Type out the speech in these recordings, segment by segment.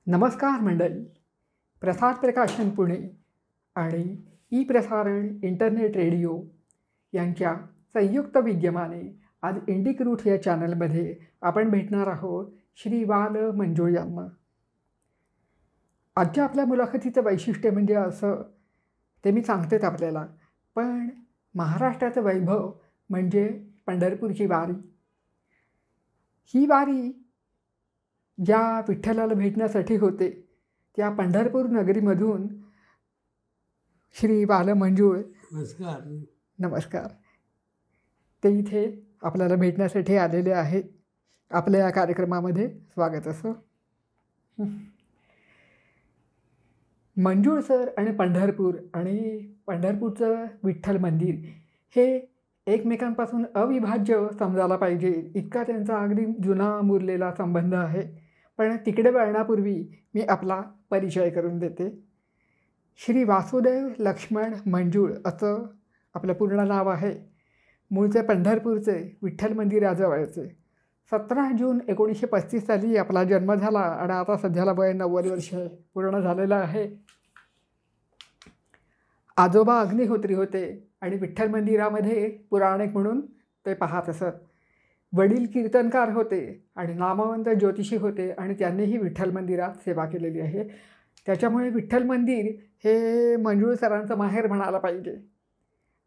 नमस्कार मंडळी. प्रसार प्रकाशन पुणे आणि ई प्रसारण इंटरनेट रेडिओ यांच्या संयुक्त विद्यमाने आज इंडिक रूट या चॅनलमध्ये आपण भेटणार आहोत श्री बाल मंजुळ यांना. आजच्या आपल्या मुलाखतीचं वैशिष्ट्य म्हणजे असं, ते मी सांगतेच आपल्याला, पण महाराष्ट्राचं वैभव म्हणजे पंढरपूरची वारी. ही वारी ज्या विठ्ठलाला भेटण्यासाठी होते त्या पंढरपूर नगरीमधून श्री बाल मंजुळ नमस्कार ते इथे आपल्याला भेटण्यासाठी आलेले आहेत. आपल्या या कार्यक्रमामध्ये स्वागत असो. मंजुळ सर आणि पंढरपूरचं विठ्ठल मंदिर हे एकमेकांपासून अविभाज्य समजायला पाहिजे, इतका त्यांचा अगदी जुना मुरलेला संबंध आहे. पण तिकडे वळण्यापूर्वी मी आपला परिचय करून देते. श्री वासुदेव लक्ष्मण मंजुळ असं आपलं पूर्ण नाव आहे. मूळचे पंढरपूरचे, विठ्ठल मंदिराजवळचे. 17 जून 1935 साली आपला जन्म झाला आणि आता सध्याला वय 90 वर्ष पूर्ण झालेलं आहे. आजोबा अग्निहोत्री होते आणि विठ्ठल मंदिरामध्ये पुराणिक म्हणून ते पाहत असत. वडील कीर्तनकार होते आणि नामवंत ज्योतिषी होते आणि त्यांनीही विठ्ठल मंदिरात सेवा केलेली आहे. त्याच्यामुळे विठ्ठल मंदिर हे मंजुळ सरांचं माहेर म्हणायला पाहिजे.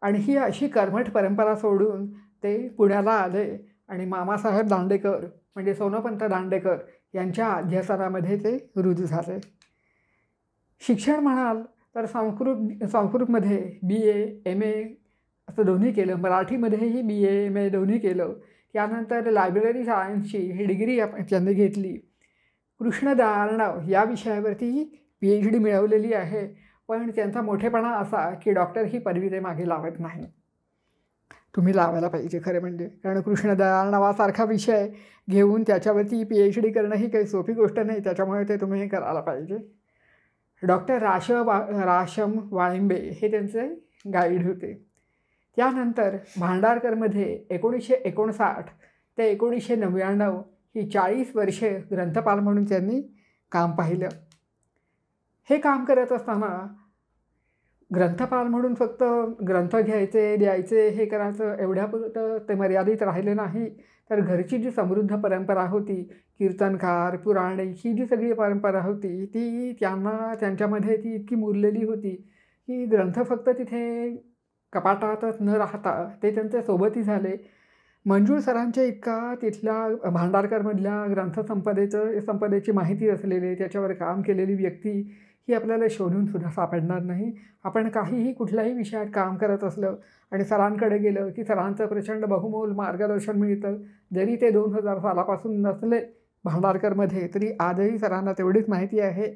आणि ही अशी कर्मठ परंपरा सोडून ते पुण्याला आले आणि मामासाहेब दांडेकर म्हणजे सोनोपंत दांडेकर यांच्या अध्यासनामध्ये ते रुजू झाले. शिक्षण म्हणाल तर संस्कृतमध्ये BA MA असं दोन्ही केलं. मराठीमध्येही BA MA दोन्ही केलं. त्यानंतर लायब्ररी सायन्सची ही डिग्री त्यांनी घेतली. कृष्णदयार्णव या विषयावरती PhD मिळवलेली आहे. पण त्यांचा मोठेपणा असा की डॉक्टर ही पदवी ते मागे लावत नाही. तुम्ही लावायला पाहिजे खरं म्हणजे, कारण कृष्णदयार्णवासारखा विषय घेऊन त्याच्यावरती PhD करणं ही काही सोपी गोष्ट नाही. त्याच्यामुळे ते तुम्ही करायला पाहिजे. डॉक्टर राशम वाळिंबे हे त्यांचे गाईड होते. त्यानंतर भांडारकरमध्ये 1959 ते 1999 ही 40 वर्षे ग्रंथपाल म्हणून त्यांनी काम पाहिलं. हे काम करत असताना ग्रंथपाल म्हणून फक्त ग्रंथ घ्यायचे, द्यायचे, हे करायचं एवढ्यापुरतं ते मर्यादित राहिले नाही, तर घरची जी समृद्ध परंपरा होती, कीर्तनकार, पुराणे, ही जी सगळी परंपरा होती ती त्यांच्यामध्ये ती इतकी मुरलेली होती की ग्रंथ फक्त तिथे कपाटातच न राहता ते त्यांच्या सोबतही झाले. मंजुळ सरांच्या इतका तिथल्या भांडारकरमधल्या संपदेची माहिती असलेले, त्याच्यावर काम केलेली व्यक्ती ही आपल्याला शोधूनसुद्धा सापडणार नाही. आपण काहीही कुठल्याही विषयात काम करत असलं आणि सरांकडे गेलं की सरांचं प्रचंड बहुमोल मार्गदर्शन मिळतं. जरी ते 2000 सालापासून नसले भांडारकरमध्ये, तरी आजही सरांना तेवढीच माहिती आहे.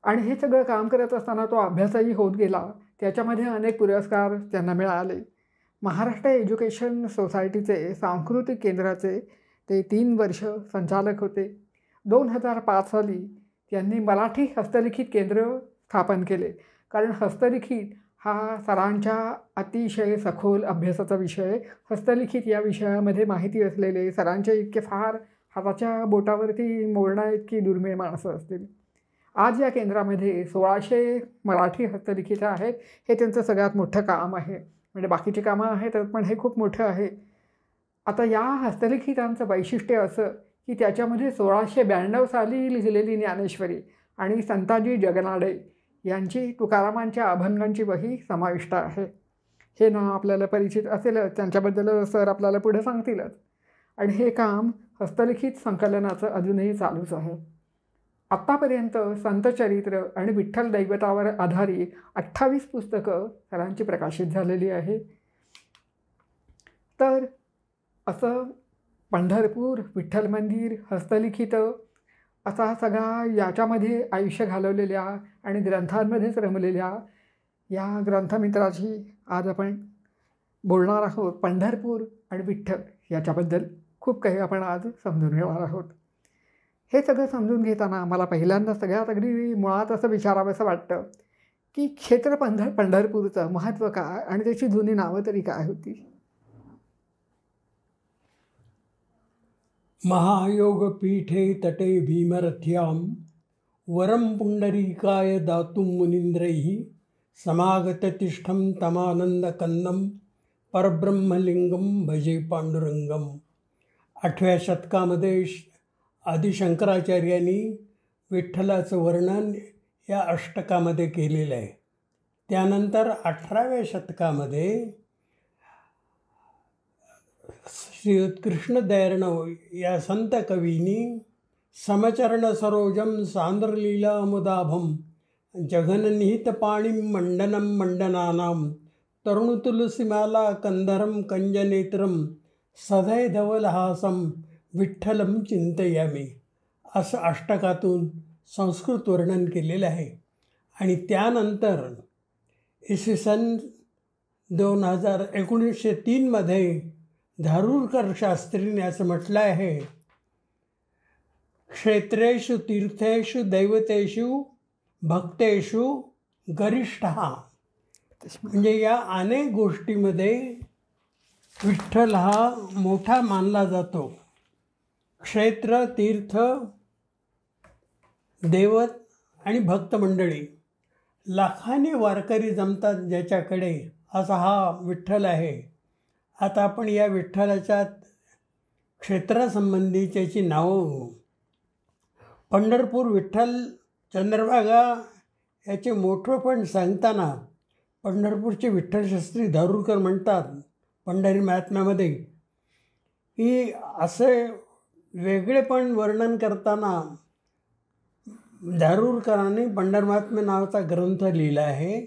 आणि हे सगळं काम करत असताना तो अभ्यासही होत गेला. त्याच्यामध्ये अनेक पुरस्कार त्यांना मिळाले. महाराष्ट्र एज्युकेशन सोसायटीचे सांस्कृतिक केंद्राचे ते 3 वर्ष संचालक होते. 2005 साली त्यांनी मराठी हस्तलिखित केंद्र स्थापन केले. कारण हस्तलिखित हा सरांच्या अतिशय सखोल अभ्यासाचा विषय. हस्तलिखित या विषयामध्ये माहिती असलेले सरांचे इतके फार हाताच्या बोटावरती मोडणं इतकी दुर्मिळ माणसं असतील. आज या केंद्रामध्ये 1600 मराठी हस्तलिखित आहेत. हे त्यांचं सगळ्यात मोठं काम आहे. म्हणजे बाकीची कामं आहेत पण हे खूप मोठं आहे. आता या हस्तलिखितांचं वैशिष्ट्य असं की त्याच्यामध्ये 1692 साली लिहिलेली ज्ञानेश्वरी आणि संताजी जगनाडे यांची तुकारामांच्या अभंगांची वही समाविष्ट आहे. हे नाव आपल्याला परिचित असेलच, त्यांच्याबद्दल सर आपल्याला पुढे सांगतीलच. आणि हे काम हस्तलिखित संकलनाचं अजूनही चालूच आहे. आत्तापर्यंत संतचरित्र आणि विठ्ठल दैवतावर आधारित 28 पुस्तकं सरांची प्रकाशित झालेली आहे. तर असं पंढरपूर, विठ्ठल मंदिर, हस्तलिखित असा सगळा याच्यामध्ये आयुष्य घालवलेल्या आणि ग्रंथांमध्येच रमलेल्या या ग्रंथमित्राची आज आपण बोलणार आहोत. पंढरपूर आणि विठ्ठल याच्याबद्दल खूप काही आपण आज समजून घेणार आहोत. हे सगळं समजून घेताना मला पहिल्यांदा सगळ्यात अगदी मुळात असं विचारावंसं वाटतं की क्षेत्र पंढरपूरचं महत्त्व काय आणि त्याची जुनी नावं तरी काय होती. महायोगपीठे तटे भीमरथ्यां वरं पुण्डरीकाय दातुं मुनीन्द्रैः समागततिष्ठं तमानन्दकन्दं परब्रह्मलिंगं भजे पांडुरंगम. 8व्या शतकामध्ये आदिशंकराचार्यांनी विठ्ठलाचं वर्णन या अष्टकामध्ये केलेलं आहे. त्यानंतर 18व्या शतकामध्ये श्री कृष्णदयार्णव या संत कवींनी समचरण सरोजम सांद्रलीलामुदाभम जगननिहित पाणीं मंडनम मंडनानाम तरुणतुलसीमाला कंदरम कंजनेत्रम सदय धवलहासम विठ्ठलम चिंतयामी असं अष्टकातून संस्कृत वर्णन केलेलं आहे. आणि त्यानंतर इसवी सन 1903 धारूरकर शास्त्रीने असं म्हटलं आहे, क्षेत्रेषु तीर्थेषु दैवतेषु भक्तेषु गरिष्ठ. म्हणजे या अनेक गोष्टीमध्ये विठ्ठल हा मोठा मानला जातो. क्षेत्र, तीर्थ, दैवत आणि भक्त मंडळी लाखांनी वारकरी जमतात ज्याच्याकडे, असा हा विठ्ठल आहे. आता आपण या विठ्ठलाच्या क्षेत्रासंबंधी त्याची नावं. पंढरपूर विठ्ठल चंद्रभागा याचे मोठेपण सांगताना पंढरपूरचे विठ्ठलशास्त्री धारूरकर म्हणतात पंढरी महात्म्यामध्ये की असे वेगळेपण वर्णन करताना धारूरकरांनी पंढरमात्म्य नावाचा ग्रंथ लिहिला आहे.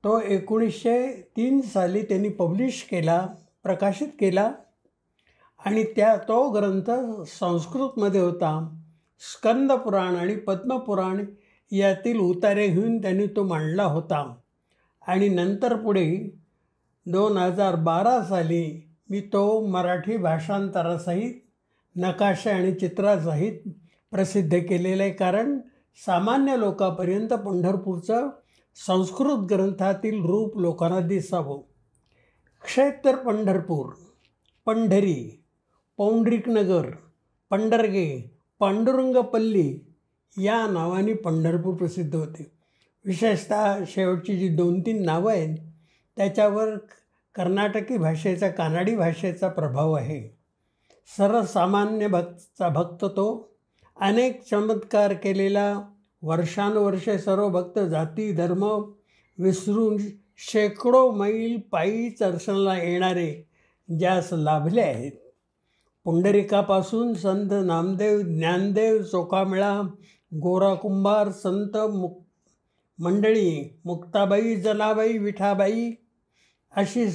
तो 1903 साली त्यांनी पब्लिश केला, प्रकाशित केला. आणि तो ग्रंथ संस्कृतमध्ये होता. स्कंदपुराण आणि पद्मपुराण यातील उतारे घेऊन त्यांनी तो मांडला होता. आणि नंतर पुढे 2012 साली मी तो मराठी भाषांतरासहित नकाशा आणि चित्रासहित प्रसिद्ध केलेलं आहे. कारण सामान्य लोकांपर्यंत पंढरपूरचं संस्कृत ग्रंथातील रूप लोकांना दिसावं. क्षेत्र पंढरपूर, पंढरी, पौंडरिकनगर, पंढरगे, पांडुरंगपल्ली या नावाने पंढरपूर प्रसिद्ध होते. विशेषतः शेवटची जी 2-3 नावं आहेत त्याच्यावर कर्नाटकी भाषेचा, कानडी भाषेचा प्रभाव आहे. सर्वसामान्य भक्त तो. अनेक चमत्कार केलेला, वर्षानुवर्षे सर्व भक्त जाती धर्म विसरून शेकडो मैल पायी दर्शनाला येणारे ज्यास लाभले आहेत. पुंडरिकापासून संत नामदेव, ज्ञानदेव, चोखामेळा, गोरा कुंभार, संत मंडळी, मुक्ताबाई, जनाबाई, विठाबाई अशी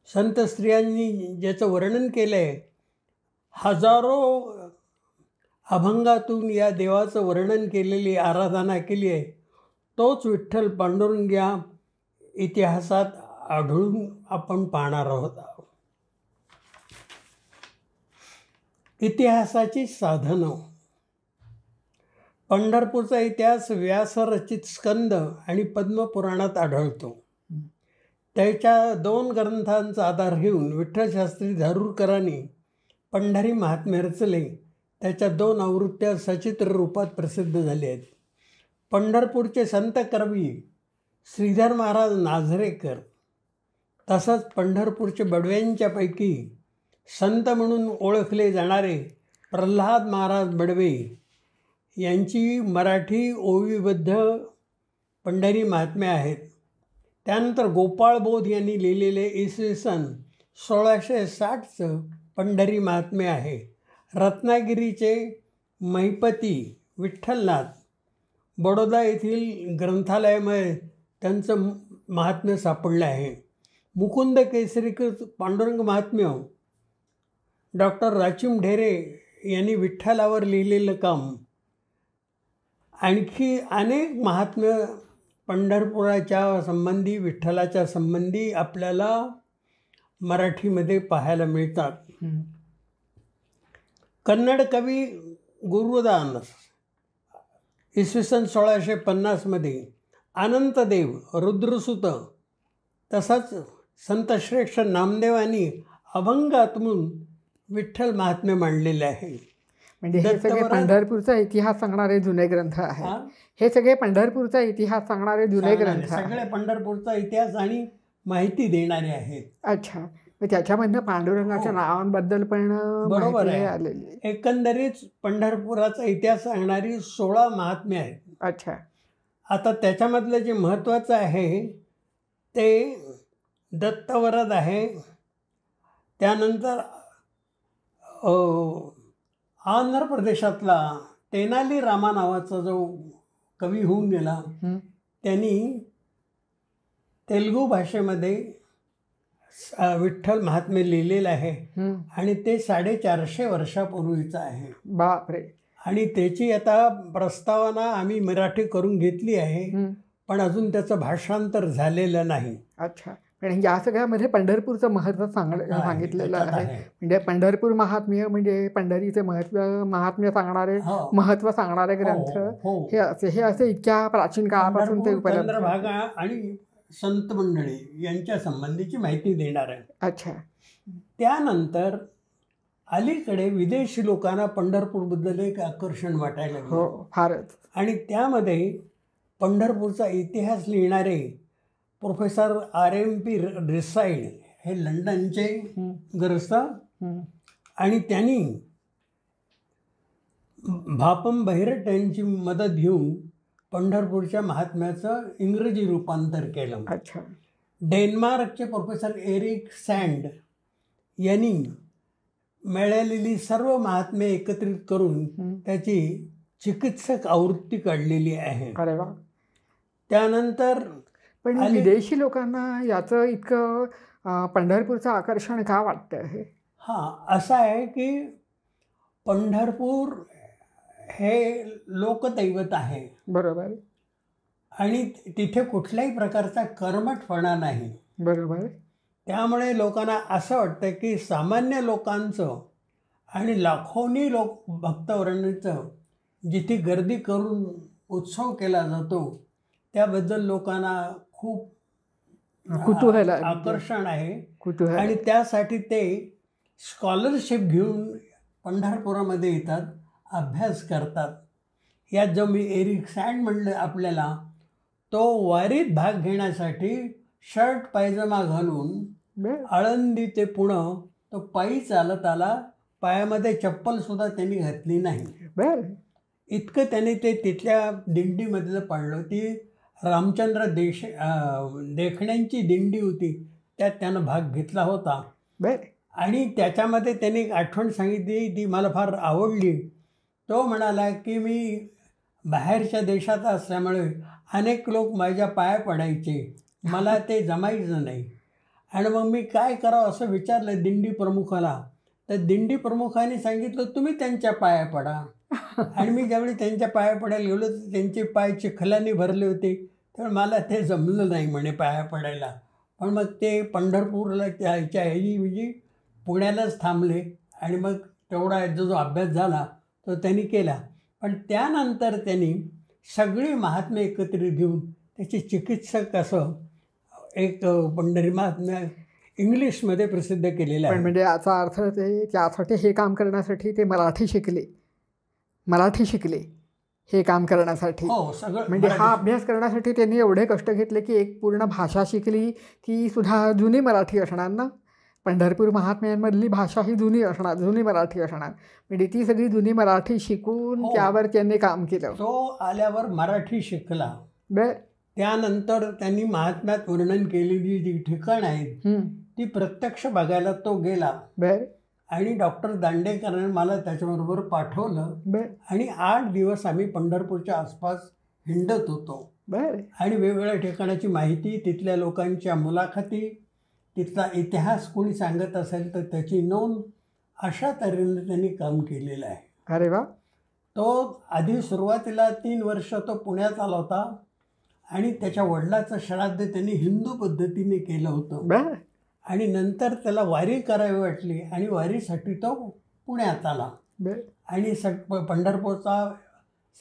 संत स्त्रियांनी ज्याचं वर्णन केलं आहे, हजारो अभंगातून या देवाचं वर्णन केलेली, आराधना केली आहे. तोच विठ्ठल पांडुरंग या इतिहासात आढळून आपण पाहणार आहोत. इतिहासाची साधनं. पंढरपूरचा इतिहास व्यासरचित स्कंद आणि पद्मपुराणात आढळतो. त्याच्या 2 ग्रंथांचा आधार घेऊन विठ्ठलशास्त्री धारूरकरांनी पंढरी महात्म्य रचले. त्याच्या 2 आवृत्त्या सचित्र रूपात प्रसिद्ध झाल्या आहेत. पंढरपूरचे संत कवी श्रीधर महाराज नाझरेकर, तसंच पंढरपूरचे बडव्यांच्यापैकी संत म्हणून ओळखले जाणारे प्रल्हाद महाराज बडवे यांची मराठी ओवीबद्ध पंढरी महात्म्य आहेत. त्यानंतर गोपाळ बोध यांनी लिहिलेले इसवी सन 1660चं पंढरी महात्म्य आहे. रत्नागिरीचे महिपती विठ्ठलनाथ बडोदा येथील ग्रंथालयामध्ये त्यांचं महात्म्य सापडलं आहे. मुकुंद केसरीकृत पांडुरंग महात्म्य डॉक्टर राचिम ढेरे यांनी विठ्ठलावर लिहिलेलं काम. आणखी अनेक महात्म्य पंढरपुराच्या संबंधी, विठ्ठलाच्या संबंधी आपल्याला मराठीमध्ये पाहायला मिळतात. कन्नड कवी गुरुदास इसवी सन 1650 अनंतदेव, रुद्रसुत, तसंच संतश्रेष्ठ नामदेवांनी अभंगातून विठ्ठल महात्म्य मांडलेलं आहे. म्हणजे हे सगळे दत्तवरात- पंढरपूरचा इतिहास सांगणारे जुने ग्रंथ हा? आहेत. हे सगळे पंढरपूरचा इतिहास सांगणारे जुने सांगणारे ग्रंथ आहेत. सगळे पंढरपूरचा इतिहास आणि माहिती देणारे आहेत. अच्छा, मग त्याच्यामधनं पांडुरंगाच्या हो. नावांबद्दल पण बरोबर माहिती आहे. आलेली आहे. एकंदरीत पंढरपुराचा इतिहास सांगणारी 16 महात्म्य आहेत. अच्छा. आता त्याच्यामधलं जे महत्त्वाचं आहे ते दत्तवरद आहे. त्यानंतर आंध्र प्रदेशातला तेनाली रामा नावाचा जो कवी होऊन गेला, हं. त्यांनी तेलुगू भाषेमध्ये विठ्ठल महात्म्य लिहिलेलं आहे हं. आणि ते 450 वर्षापूर्वीचं आहे. बापरे. आणि त्याची आता प्रस्तावना आम्ही मराठी करून घेतली आहे, हं. पण अजून त्याचं भाषांतर झालेलं नाही. अच्छा, पण या सगळ्यामध्ये पंढरपूरचं महत्त्व सांगितलेलं त्याच्यात आहे. म्हणजे पंढरपूर महात्म्य म्हणजे पंढरीचे महात्म्य सांगणारे, हो. महत्त्व सांगणारे ग्रंथ हो. हे असे इतक्या प्राचीन काळापासून ते पंढरपूर, उपलब्ध आहेत. चंद्रभागा आणि संत मंडळी यांच्या संबंधीची माहिती देणार आहे. अच्छा. त्यानंतर अलीकडे विदेशी लोकांना पंढरपूरबद्दल एक आकर्षण वाटायला लागलं. हो, फारच. आणि त्यामध्ये पंढरपूरचा इतिहास लिहिणारे प्रोफेसर R.M.P. रिसाईड हे लंडनचे हं. ग्रस्त, हं. आणि त्यांनी भापम बहिरट यांची मदत घेऊन पंढरपूरच्या महात्म्याचं इंग्रजी रूपांतर केलं. अच्छा. डेन्मार्कचे प्रोफेसर एरिक सँड यांनी मिळालेली सर्व महात्म्य एकत्रित करून हं. त्याची चिकित्सक आवृत्ती काढलेली आहे. अरे वा. त्यानंतर पण विदेशी लोकांना याचं इतकं पंढरपूरचं आकर्षण का वाटतं हे? हां, असं आहे की पंढरपूर हे लोकदैवत आहे बरोबर. आणि तिथे कुठल्याही प्रकारचा कर्मठपणा नाही. बरोबर. त्यामुळे लोकांना असं वाटतं की सामान्य लोकांचं आणि लाखोनी भक्तवृंदाचं जिथे गर्दी करून उत्सव केला जातो त्याबद्दल लोकांना खूप कुतूहल आहे. आकर्षण आहे. कुतूहल. आणि त्यासाठी ते स्कॉलरशिप घेऊन पंढरपुरामध्ये येतात, अभ्यास करतात. यात जो मी एरिक सँड म्हणलं आपल्याला, तो वारीत भाग घेण्यासाठी शर्ट पायजमा घालून बरं. आळंदी ते पुणे तो पायी चालत आला. पायामध्ये चप्पलसुद्धा त्यांनी घातली नाही. बरं. इतकं त्यांनी ते तिथल्या दिंडीमधलं पाळलं. ती रामचंद्र देखण्यांची दिंडी होती, त्यात त्यानं भाग घेतला होता. बरं. आणि त्याच्यामध्ये त्यांनी एक आठवण सांगितली, ती मला फार आवडली. तो म्हणाला की मी बाहेरच्या देशात असल्यामुळे अनेक लोक माझ्या पाया पडायचे, मला ते जमायचं नाही. आणि मग मी काय करावं असं विचारलं दिंडी प्रमुखाला. तर दिंडी प्रमुखाने सांगितलं तुम्ही त्यांच्या पाया पडा. आणि मी ज्यावेळी त्यांच्या पाया पडायला गेलो तर त्यांचे पाय चिखलाने भरले होते, तर मला ते जमलं नाही म्हणे पाया पडायला. पण मग ते पंढरपूरला त्याच्या म्हणजे पुण्यालाच थांबले आणि मग तेवढा जो अभ्यास झाला तो त्यांनी केला. पण त्यानंतर त्यांनी सगळी महात्म्य एकत्रित घेऊन त्याचे चिकित्सक असं एक पंढरी महात्म्य इंग्लिशमध्ये प्रसिद्ध केलेलं पण आहे. म्हणजे याचा अर्थ ते त्यासाठी हे काम करण्यासाठी ते मराठी शिकले हे काम करण्यासाठी. हो, सगळं म्हणजे हा अभ्यास करण्यासाठी त्यांनी एवढे कष्ट घेतले की एक पूर्ण भाषा शिकली. ती सुद्धा जुनी मराठी असणार ना. पंढरपूर महात्म्यांमधली भाषा ही जुनी मराठी असणार. म्हणजे ती सगळी जुनी मराठी शिकून हो. त्यावर त्यांनी काम केलं. तो आल्यावर मराठी शिकला. बर. त्यानंतर त्यांनी महात्म्यात वर्णन केलेली जी ठिकाणं आहेत ती प्रत्यक्ष बघायला तो गेला. बर. आणि डॉक्टर दांडेकरांनी मला त्याच्याबरोबर पाठवलं. बर. आणि 8 दिवस आम्ही पंढरपूरच्या आसपास हिंडत होतो. बर. आणि वेगवेगळ्या ठिकाणाची माहिती, तिथल्या लोकांच्या मुलाखती, तिथला इतिहास कोणी सांगत असेल तर त्याची नोंद, अशा तऱ्हेने त्यांनी काम केलेलं आहे. अरे वा. तो आधी सुरुवातीला 3 वर्ष तो पुण्यात आला होता आणि त्याच्या वडिलाचं श्राद्ध त्यांनी हिंदू पद्धतीने केलं होतं. बर. आणि नंतर त्याला वारी करावी वाटली आणि वारीसाठी तो पुण्यात आला. बर. आणि पंढरपूरचा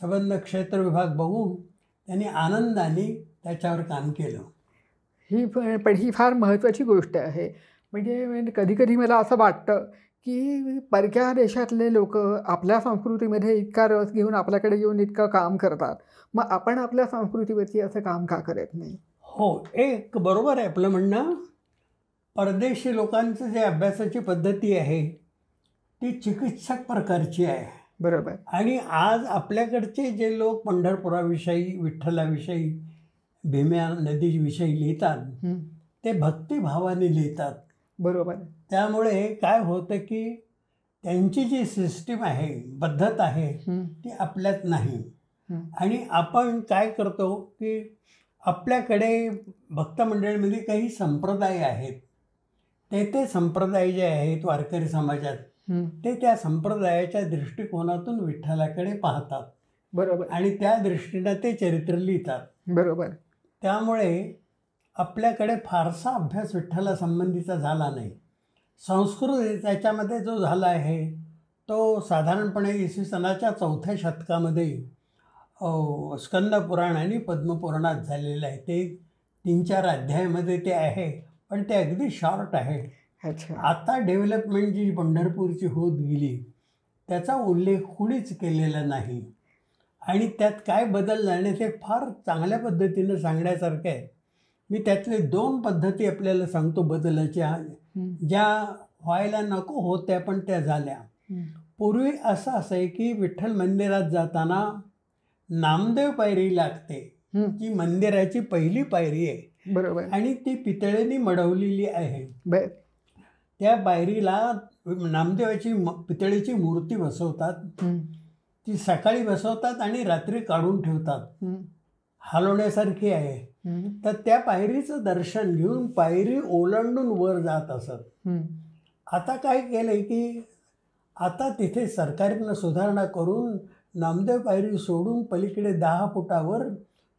संबंध क्षेत्र विभाग बघून त्यांनी आनंदाने त्याच्यावर काम केलं. ही फार महत्त्वाची गोष्ट आहे. म्हणजे कधी कधी मला असं वाटतं की परक्या देशातले लोक आपल्या संस्कृतीमध्ये इतका रस घेऊन आपल्याकडे येऊन इतकं काम करतात, मग आपण आपल्या संस्कृतीवरती असं काम का करत नाही? हो, एक बरोबर आहे आपलं म्हणणं. परदेशी लोकांचं जे अभ्यासाची पद्धती आहे ती चिकित्सक प्रकारची आहे. बरोबर. आणि आज आपल्याकडचे जे लोक पंढरपुराविषयी, विठ्ठलाविषयी, भीम्या नदीविषयी लिहितात हं. ते भक्तिभावाने लिहितात. बरोबर. त्यामुळे काय होतं की त्यांची जी सिस्टीम आहे, पद्धत आहे, हं. ती आपल्यात नाही. हं. आणि आपण काय करतो की आपल्याकडे भक्त मंडळीमध्ये काही संप्रदाय आहेत. ते संप्रदाय जे आहेत वारकरी समाजात, हं. ते त्या संप्रदायाच्या दृष्टिकोनातून विठ्ठलाकडे पाहतात बरोबर. आणि त्या दृष्टीनं ते चरित्र लिहितात. बरोबर. त्यामुळे आपल्याकडे फारसा अभ्यास विठ्ठलासंबंधीचा झाला नाही. संस्कृत त्याच्यामध्ये जो झाला आहे तो साधारणपणे इसवी सनाच्या 4थ्या शतकामध्ये स्कंदपुराण आणि पद्मपुराणात झालेलं आहे. ते 3-4 अध्यायामध्ये ते आहे, पण ते अगदी शॉर्ट आहे. अच्छा. आता डेव्हलपमेंट जी पंढरपूरची होत गेली त्याचा उल्लेख कुणीच केलेला नाही. आणि त्यात काय बदल झाले ते फार चांगल्या पद्धतीनं सांगण्यासारखं आहे. मी त्यातले 2 पद्धती आपल्याला सांगतो बदलाच्या, ज्या व्हायला नको होत्या पण त्या झाल्या. पूर्वी असं असाय की विठ्ठल मंदिरात जाताना नामदेव पायरी लागते, जी मंदिराची पहिली पायरी आहे. बरोबर. आणि ती पितळेने मढवलेली आहे. बर. त्या पायरीला नामदेवाची पितळेची मूर्ती बसवतात. ती सकाळी बसवतात आणि रात्री काढून ठेवतात. हलवण्यासारखी आहे. तर त्या पायरीचं दर्शन घेऊन पायरी ओलांडून वर जात असत. आता काय केलंय की आता तिथे सरकारनं सुधारणा करून नामदेव पायरी सोडून पलीकडे 10 फुटावर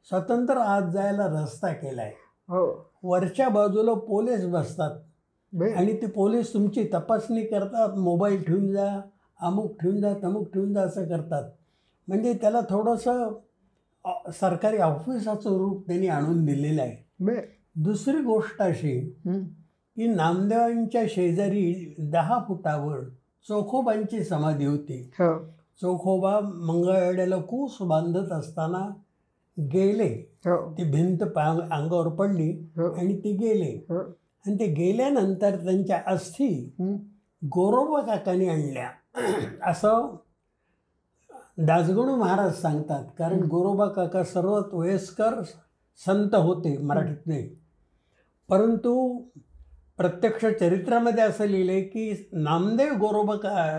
स्वतंत्र आत जायला रस्ता केलाय. हो. वरच्या बाजूला पोलीस बसतात आणि ते पोलीस तुमची तपासणी करतात. मोबाईल ठेवून जा, अमुक ठेवून जा, तमुक ठेवून जा असं करतात. म्हणजे त्याला थोडंसं सरकारी ऑफिसाचं रूप त्यांनी आणून दिलेलं आहे. दुसरी गोष्ट अशी की नामदेवांच्या शेजारी 10 फुटावर चोखोबांची समाधी होती. चोखोबा मंगळवेढ्याला कूस बांधत असताना गेले. ती भिंत अंगावर पडली आणि ते गेले. आणि ते गेल्यानंतर त्यांच्या अस्थी गोरोबा काकांनी आणल्या असं दासगणू महाराज सांगतात. कारण गोरोबा काका सर्वात वयस्कर संत होते मराठीतले. परंतु प्रत्यक्ष चरित्रामध्ये असं लिहिलं आहे की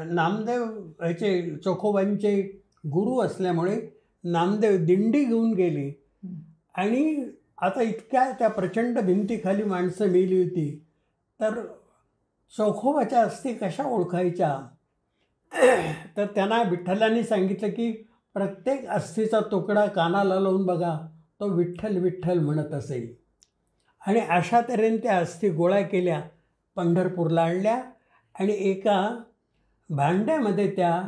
नामदेव याचे चोखोबांचे गुरु असल्यामुळे नामदेव दिंडी घेऊन गेले. आणि आता इतक्या त्या प्रचंड भिंतीखाली माणसं मेली होती, तर चोखोबाच्या अस्थी कशा ओळखायच्या? तर त्यांना विठ्ठलांनी सांगितलं की प्रत्येक अस्थीचा तुकडा कानाला लावून बघा, तो विठ्ठल विठ्ठल म्हणत असेल. आणि अशा तऱ्हेने त्या अस्थी गोळा केल्या, पंढरपूरला आणल्या आणि एका भांड्यामध्ये त्या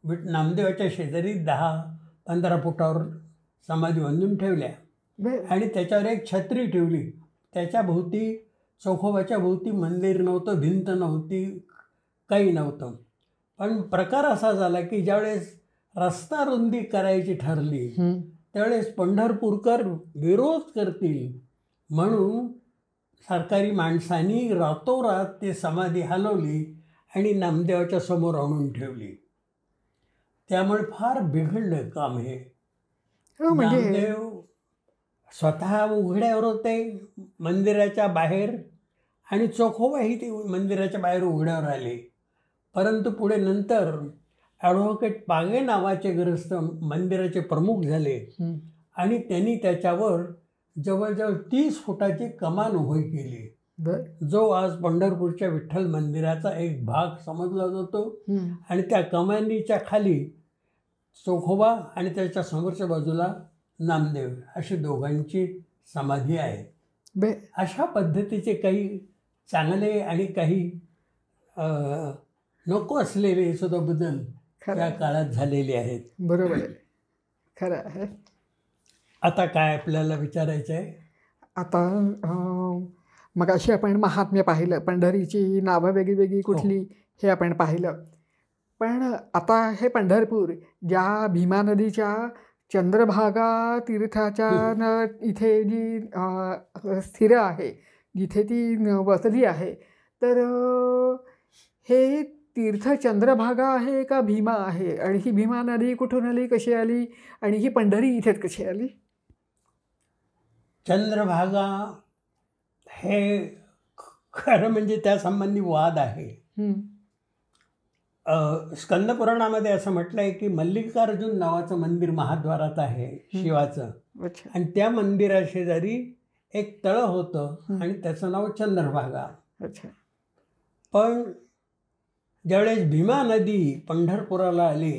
नामदेवाच्या शेजारी 10-15 फुटावर समाधी बांधून ठेवल्या. आणि त्याच्यावर एक छत्री ठेवली. त्याच्या भोवती चोखोबाच्या भोवती मंदिर नव्हतं, भिंत नव्हती, काही नव्हतं. पण प्रकार असा झाला की ज्यावेळेस रस्ता रुंदी करायची ठरली त्यावेळेस पंढरपूरकर विरोध करतील म्हणून सरकारी माणसांनी रातोरात ते समाधी हलवली आणि नामदेवाच्या समोर आणून ठेवली. त्यामुळे फार बिघडलं काम हे. नामदेव स्वतः उघड्यावर होते मंदिराच्या बाहेर आणि चोखोबाही ते मंदिराच्या बाहेर उघड्यावर आले. परंतु पुढे नंतर ॲडव्होकेट पागे नावाचे ग्रस्त मंदिराचे प्रमुख झाले आणि त्यांनी त्याच्यावर जवळजवळ 30 फुटाची कमान उभी केली, जो आज पंढरपूरच्या विठ्ठल मंदिराचा एक भाग समजला जातो. आणि त्या कमानीच्या खाली चोखोबा आणि त्याच्या समोरच्या बाजूला नामदेव अशी दोघांची समाधी आहे. अशा पद्धतीचे काही चांगले आणि काही नको असलेले सुद्धा बदल या काळात झालेले आहेत. बरोबर आहे, खरं आहे. आता काय आपल्याला विचारायचं आहे? आता मगाशी आपण महात्म्य पाहिलं, पंढरीची नावं वेगळी वेगळी कुठली हे आपण पाहिलं. पण आता हे पंढरपूर ज्या भीमा नदीच्या चंद्रभागा तीर्थाच्या इथे जी स्थिर आहे, जिथे ती वसली आहे, तर हे तीर्थ चंद्रभागा आहे का भीमा आहे? आणि ही भीमा नदी कुठून आली, कशी आली, आणि ही पंढरी इथेच कशी आली? चंद्रभागा हे खरं म्हणजे त्यासंबंधी वाद आहे. स्कंदपुराणामध्ये असं म्हटलं आहे की मल्लिकार्जुन नावाचं मंदिर महाद्वारात आहे शिवाचं, आणि त्या मंदिराशेजारी एक तळं होतं आणि त्याचं नाव चंद्रभागा. पण ज्यावेळेस भीमा नदी पंढरपुराला आली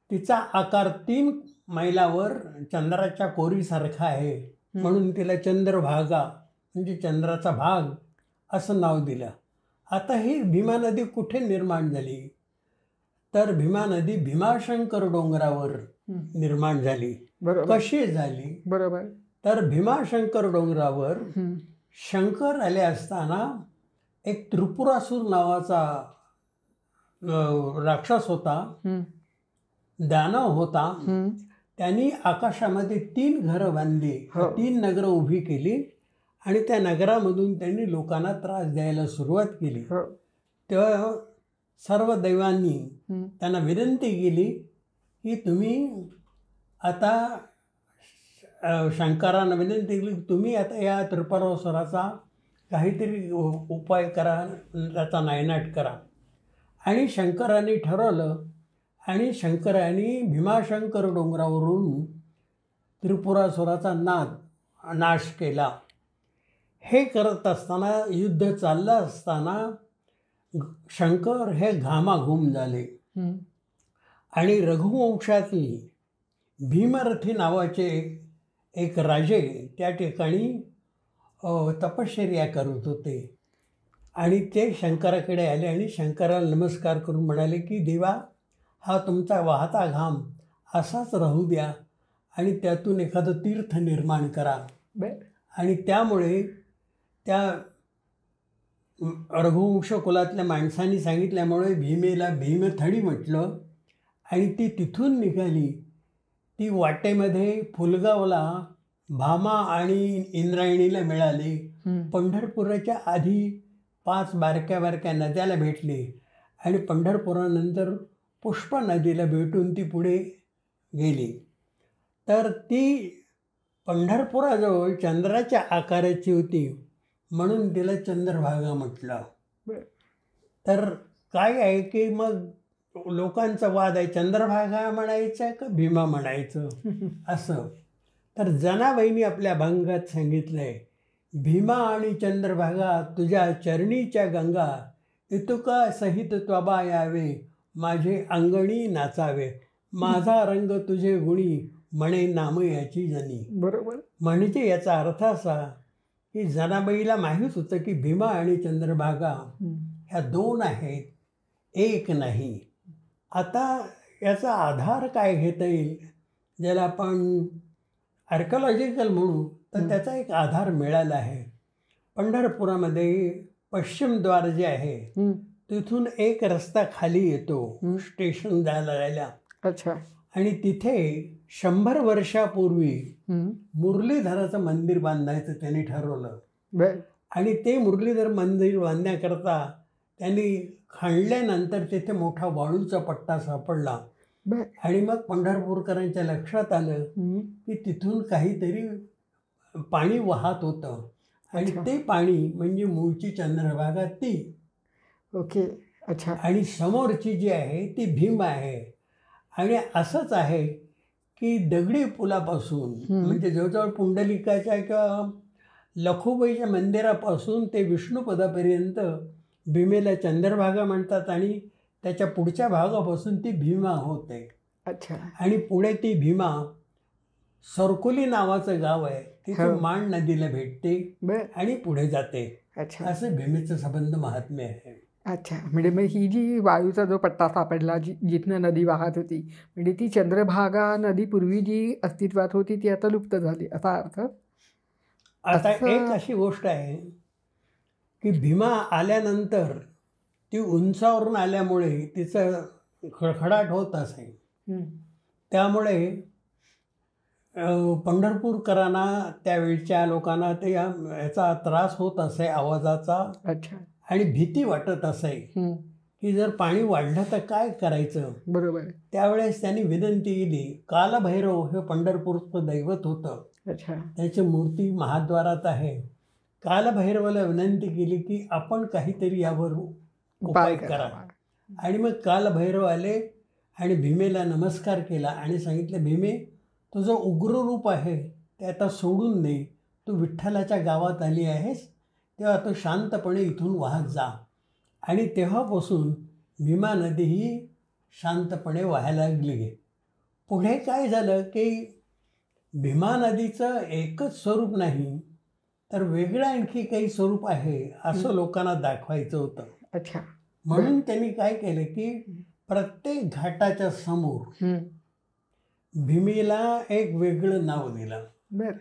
तिचा आकार 3 मैलावर चंद्राच्या कोरीसारखा आहे, म्हणून तिला चंद्रभागा म्हणजे चंद्राचा भाग असं नाव दिलं. आता ही भीमा नदी कुठे निर्माण झाली, तर भीमा नदी भीमाशंकर डोंगरावर निर्माण झाली. कशी झाली? बरोबर. तर भीमाशंकर डोंगरावर शंकर आले असताना एक त्रिपुरासूर नावाचा राक्षस होता, दानव होता. त्यांनी आकाशामध्ये 3 घरं बांधली, 3 नगरं उभी केली आणि त्या नगरामधून त्यांनी लोकांना त्रास द्यायला सुरुवात केली. तेव्हा सर्व दैवांनी त्यांना विनंती केली की तुम्ही आता, शंकरांना विनंती केली तुम्ही आता या त्रिपुरासुराचा काहीतरी उपाय करा, त्याचा नायनाट करा. आणि शंकरांनी ठरवलं आणि शंकरांनी भीमाशंकर डोंगरावरून त्रिपुरासुराचा नाश केला. हे करत असताना, युद्ध चाललं असताना शंकर हे घामाघूम झाले आणि रघुवंशातील भीमरथी नावाचे एक राजे त्या ठिकाणी तपश्चर्या करत होते. आणि ते शंकराकडे आले आणि शंकराला नमस्कार करून म्हणाले की देवा, हा तुमचा वाहता घाम असाच राहू द्या आणि त्यातून एखादं तीर्थ निर्माण करा. आणि त्यामुळे त्या रघुवंश कुलातल्या माणसांनी सांगितल्यामुळे भीमेला भीमथडी म्हटलं आणि ती तिथून निघाली. ती वाटेमध्ये फुलगावला भामा आणि इंद्रायणीला मिळाली. पंढरपुराच्या आधी 5 बारक्या बारक्या नद्याला भेटली आणि पंढरपुरानंतर पुष्पा नदीला भेटून ती पुढे गेली. तर ती पंढरपुराजवळ चंद्राच्या आकाराची होती, म्हणून तिला चंद्रभागा म्हटलं. तर काय आहे की मग लोकांचा वाद आहे, चंद्रभागा म्हणायचं का भीमा म्हणायचं असं. तर जनाबाईंनी आपल्या अभंगात सांगितलं आहे, भीमा आणि चंद्रभागा तुझ्या चरणीच्या गंगा, इतुका सहित त्वबा यावे, माझे अंगणी नाचावे, माझा रंग तुझे गुणी, म्हणे नाम याची जनी. बरोबर. म्हणजे याचा अर्थ असा की जनाबाईला माहीत होतं की भीमा आणि चंद्रभागा ह्या 2 आहेत, एक नाही. आता याचा आधार काय घेता येईल, ज्याला आपण आर्किओलॉजिकल म्हणू, तर त्याचा एक आधार मिळाला आहे. पंढरपुरामध्ये पश्चिम द्वार जे आहे तिथून एक रस्ता खाली येतो स्टेशन जायला. अच्छा. आणि तिथे 100 वर्षापूर्वी मुरलीधराचं मंदिर बांधायचं त्यांनी ठरवलं. आणि ते मुरलीधर मंदिर बांधण्याकरता त्यांनी खणल्यानंतर तिथे मोठा वाळूचा पट्टा सापडला. आणि मग पंढरपूरकरांच्या लक्षात आलं की तिथून काहीतरी पाणी वाहत होतं आणि ते पाणी म्हणजे मूळची चंद्रभागा ती. ओके. अच्छा. आणि समोरची जी आहे ती भीम आहे. आणि असंच आहे की दगडी पुलापासून म्हणजे जवळजवळ पुंडलिकाच्या किंवा लखुबाईच्या मंदिरापासून ते विष्णुपदापर्यंत भीमेला चंद्रभागा म्हणतात आणि त्याच्या पुढच्या भागापासून ती भीमा होते. अच्छा. आणि पुढे ती भीमा सरकोली नावाचं गाव आहे, तिथे माण नदीला भेटते आणि पुढे जाते. अच्छा. असं भीमेचं संबंध महात्म्य आहे. अच्छा. म्हणजे मग ही जी वाळूचा जो पट्टा सापडला जिथनं नदी वाहत होती, म्हणजे ती चंद्रभागा नदी पूर्वी जी अस्तित्वात होती ती आता लुप्त झाली असा अर्थ. आता एक अशी गोष्ट आहे की भीमा आल्यानंतर ती उंचावरून आल्यामुळे तिचं खडखडाट होत असे. त्यामुळे पंढरपूरकरांना, त्यावेळच्या लोकांना ते याचा त्रास होत असे, आवाजाचा. अच्छा. आणि भीती वाटत असे की जर पाणी वाढलं तर काय करायचं. बरोबर. त्यावेळेस त्यांनी विनंती केली. कालभैरव हे पंढरपूरचं दैवत होतं. अच्छा. त्याची मूर्ती महाद्वारात आहे. कालभैरवाला विनंती केली की आपण काहीतरी यावर उपाय करा. आणि मग कालभैरव आले आणि भीमेला नमस्कार केला आणि सांगितलं, भीमे, तुझं उग्र रूप आहे ते आता सोडून दे. तू विठ्ठलाच्या गावात आली आहेस, तेव्हा तू शांतपणे इथून वाहत जा. आणि तेव्हापासून भीमा नदी ही शांतपणे वाहायला लागली. पुढे काय झालं की भीमा नदीचं एकच स्वरूप नाही तर वेगळं आणखी काही स्वरूप आहे असं लोकांना दाखवायचं होतं. अच्छा. म्हणून त्यांनी काय केलं की प्रत्येक घाटाच्या समोर भीमेला एक वेगळं नाव दिलं. बरं.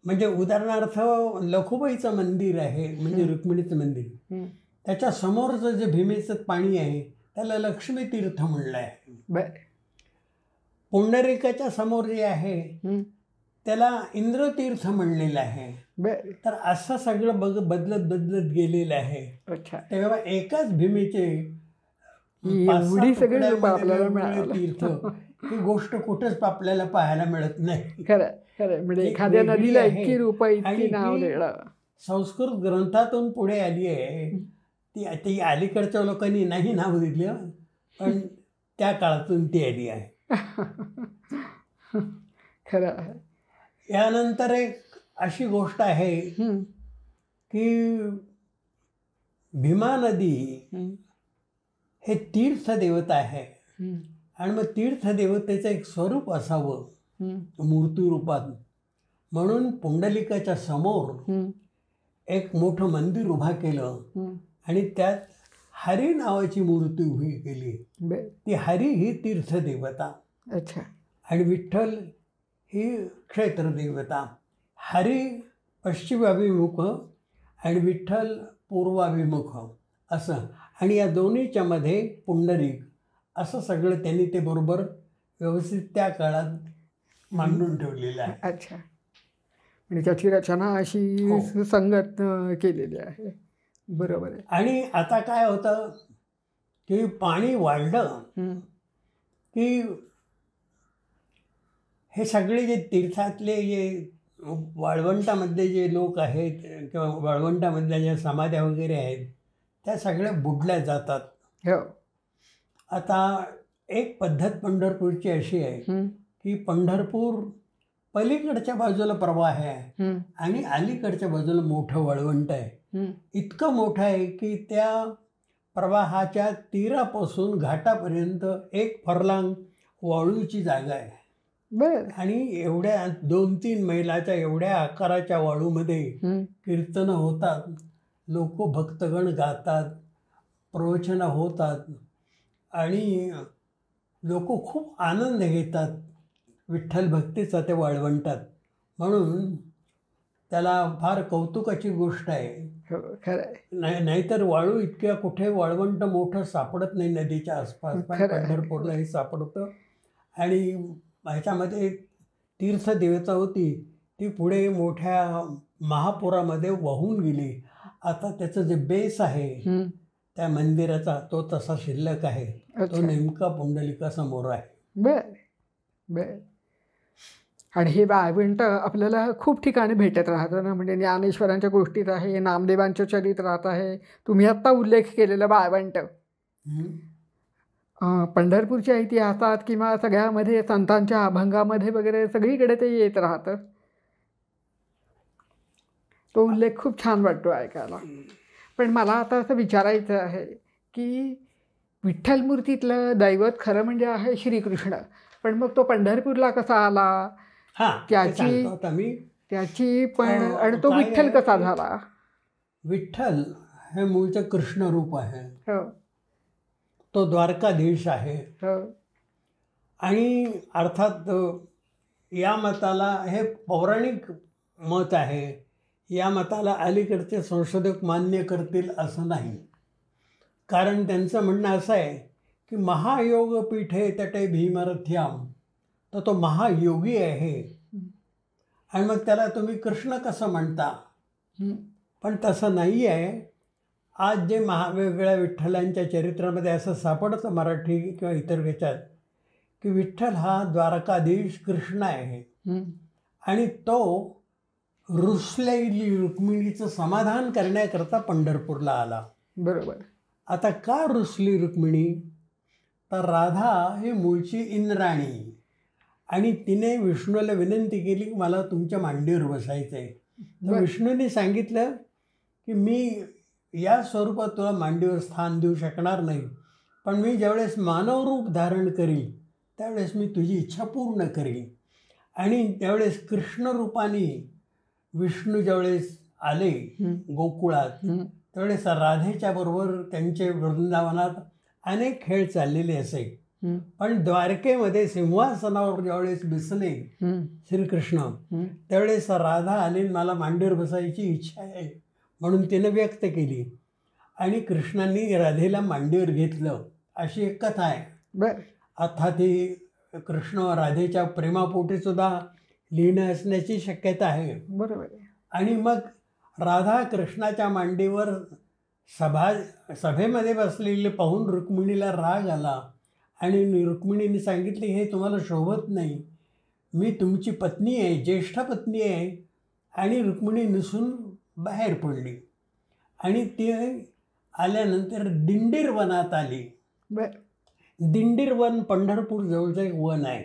म्हणजे उदाहरणार्थ लखुबाईचं मंदिर आहे, म्हणजे रुक्मिणीचं मंदिर, त्याच्या समोरचं जे भीमेचं पाणी आहे त्याला लक्ष्मी तीर्थ म्हणलं आहे. बरं. पुंडरीकाच्या समोर जे आहे त्याला इंद्रतीर्थ म्हणलेलं आहे. बरं. तर असं सगळं बदलत बदलत गेलेलं आहे. अच्छा. तेव्हा एकाच भीमेचे एवढी सगळी आपल्याला मिळाली तीर्थ, ही गोष्ट कुठेच आपल्याला पाहायला मिळत नाही. खरं खरं. म्हणजे एखाद्या नदीला इतकी रूप, इतकी नाव देणं संस्कृत ग्रंथातून पुढे आली आहे. ती अलीकडच्या लोकांनी नाही नाव दिलं, पण त्या काळातून ती आली आहे. खरं आहे. यानंतर एक अशी गोष्ट आहे की भीमा नदी हे तीर्थदेवता आहे. आणि मग तीर्थदेवतेचं एक स्वरूप असावं मूर्तिरूपात, म्हणून पुंडलिकाच्या समोर एक मोठं मंदिर उभा केलं आणि त्यात हरी नावाची मूर्ती उभी केली. ती हरी ही तीर्थदेवता. अच्छा. आणि विठ्ठल ही क्षेत्रदेवता. हरी पश्चिमाभिमुख आणि विठ्ठल पूर्वाभिमुख असं. आणि या दोन्हीच्या मध्ये पुंडरीक, असं सगळं त्यांनी ते बरोबर व्यवस्थित त्या काळात मांडून ठेवलेलं आहे. अच्छा. म्हणजे त्याची रचना अशी संगत केलेली आहे. बरोबर आहे. आणि आता काय होतं की पाणी वाढलं की हे सगळे जे तीर्थातले जे वाळवंटामधले जे लोक आहेत किंवा वाळवंटामधल्या ज्या समाध्या वगैरे आहेत त्या सगळ्या बुडल्या जातात. हो. आता एक पद्धत पंढरपूरची अशी आहे की पंढरपूर पलीकडच्या बाजूला प्रवाह आहे आणि अलीकडच्या बाजूला मोठं वाळवंट आहे. इतकं मोठं आहे की त्या प्रवाहाच्या तीरापासून घाटापर्यंत एक फरलांग वाळूची जागा आहे. बरं. आणि एवढ्या 2-3 मैलाच्या एवढ्या आकाराच्या वाळूमध्ये कीर्तनं होतात, लोक भक्तगण गातात, प्रवचनं होतात आणि लोक खूप आनंद घेतात विठ्ठल भक्तीचा त्या वाळवंटात. म्हणून त्याला फार कौतुकाची गोष्ट आहे. खरं आहे. नाहीतर वाळू इतक्या कुठे वाळवंट मोठं सापडत नाही नदीच्या आसपास, पण पंढरपूरलाही सापडतं. आणि ह्याच्यामध्ये तीर्थदेवता होती ती पुढे मोठ्या महापुरामध्ये वाहून गेली. आता त्याचं जे बेस आहे त्या मंदिराचा तो तसा शिल्लक आहे. तो नेमका पुंडलिकासमोर आहे. बरं बरं. आणि हे वाळवंट आपल्याला खूप ठिकाणी भेटत राहतं ना. म्हणजे ज्ञानेश्वरांच्या गोष्टीत आहे, नामदेवांच्या चरित्रात आहे. तुम्ही आत्ता उल्लेख केलेलं वाळवंट पंढरपूरच्या इतिहासात किंवा सगळ्यामध्ये संतांच्या अभंगामध्ये वगैरे सगळीकडे ते येत राहतं. तो उल्लेख खूप छान वाटतो ऐकायला. पण मला आता असं विचारायचं आहे की विठ्ठल मूर्तीतलं दैवत खरं म्हणजे आहे श्रीकृष्ण, पण मग तो पंढरपूरला कसा आला त्याची पण आणि तो विठ्ठल कसा झाला? विठ्ठल हे मूळचं कृष्ण रूप आहे. हो. तो द्वारकाधीश आहे. हो. आणि अर्थात या मताला हे पौराणिक मत आहे. या मताला अलीकडचे संशोधक मान्य करतील असं नाही. कारण त्यांचं म्हणणं असं आहे की महायोग पीठे तटे भीमरथ्याम, तर तो महायोगी आहे आणि मग त्याला तुम्ही कृष्ण कसं म्हणता. पण तसं नाही आहे. आज जे वेगवेगळ्या विठ्ठलांच्या चरित्रामध्ये असं सापडतं मराठी किंवा इतर ह्याच्यात की विठ्ठल हा द्वारकाधीश कृष्ण आहे आणि तो रुसलेली रुक्मिणीचं समाधान करण्याकरता पंढरपूरला आला. बरोबर. आता का रुसली रुक्मिणी, तर राधा ही मूळची इंद्राणी आणि तिने विष्णूला विनंती केली की मला तुमच्या मांडीवर बसायचं आहे. तर विष्णूने सांगितलं की मी या स्वरूपात तुला मांडीवर स्थान देऊ शकणार नाही, पण मी ज्यावेळेस मानव रूप धारण करीन त्यावेळेस मी तुझी इच्छा पूर्ण करीन. आणि त्यावेळेस कृष्ण रूपाने विष्णू ज्यावेळेस आले गोकुळात त्यावेळेस राधेच्या बरोबर त्यांचे वृंदावनात अनेक खेळ चाललेले असे. पण द्वारकेमध्ये सिंहासनावर ज्यावेळेस बसले श्रीकृष्ण त्यावेळेस राधा आली, मला मांडीवर बसायची इच्छा आहे म्हणून तिनं व्यक्त केली आणि कृष्णांनी राधेला मांडीवर घेतलं, अशी एक कथा आहे. बरं. अर्थात ही कृष्ण राधेच्या प्रेमापोटी सुद्धा लिहिणं असण्याची शक्यता आहे. बरोबर. आणि मग राधा कृष्णाच्या मांडीवर सभेमध्ये बसलेले पाहून रुक्मिणीला राग आला आणि रुक्मिणीने सांगितले हे तुम्हाला शोभत नाही, मी तुमची पत्नी आहे, ज्येष्ठ पत्नी आहे. आणि रुक्मिणी निसून बाहेर पडली आणि ती आल्यानंतर दिंडीर वनात आली. दिंडीर वन पंढरपूर जवळचं एक वन आहे.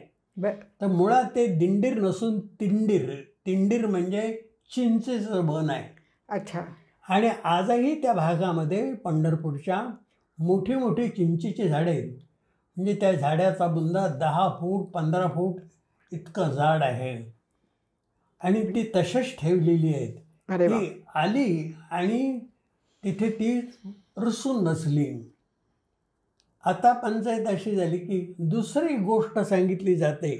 तर मुळात ते दिंडीर नसून तिंडीर, तिंडीर म्हणजे चिंचेचं वन आहे. अच्छा. आणि आजही त्या भागामध्ये पंढरपूरच्या मोठी मोठी चिंचेची झाडे आहेत. म्हणजे त्या झाडाचा बुंदा 10 फूट 15 फूट इतकं झाड आहे आणि ती तशीच ठेवलेली आहेत. ती आली आणि तिथे ती रुसून बसली. आता पंचायत अशी झाली की दुसरी गोष्ट सांगितली जाते,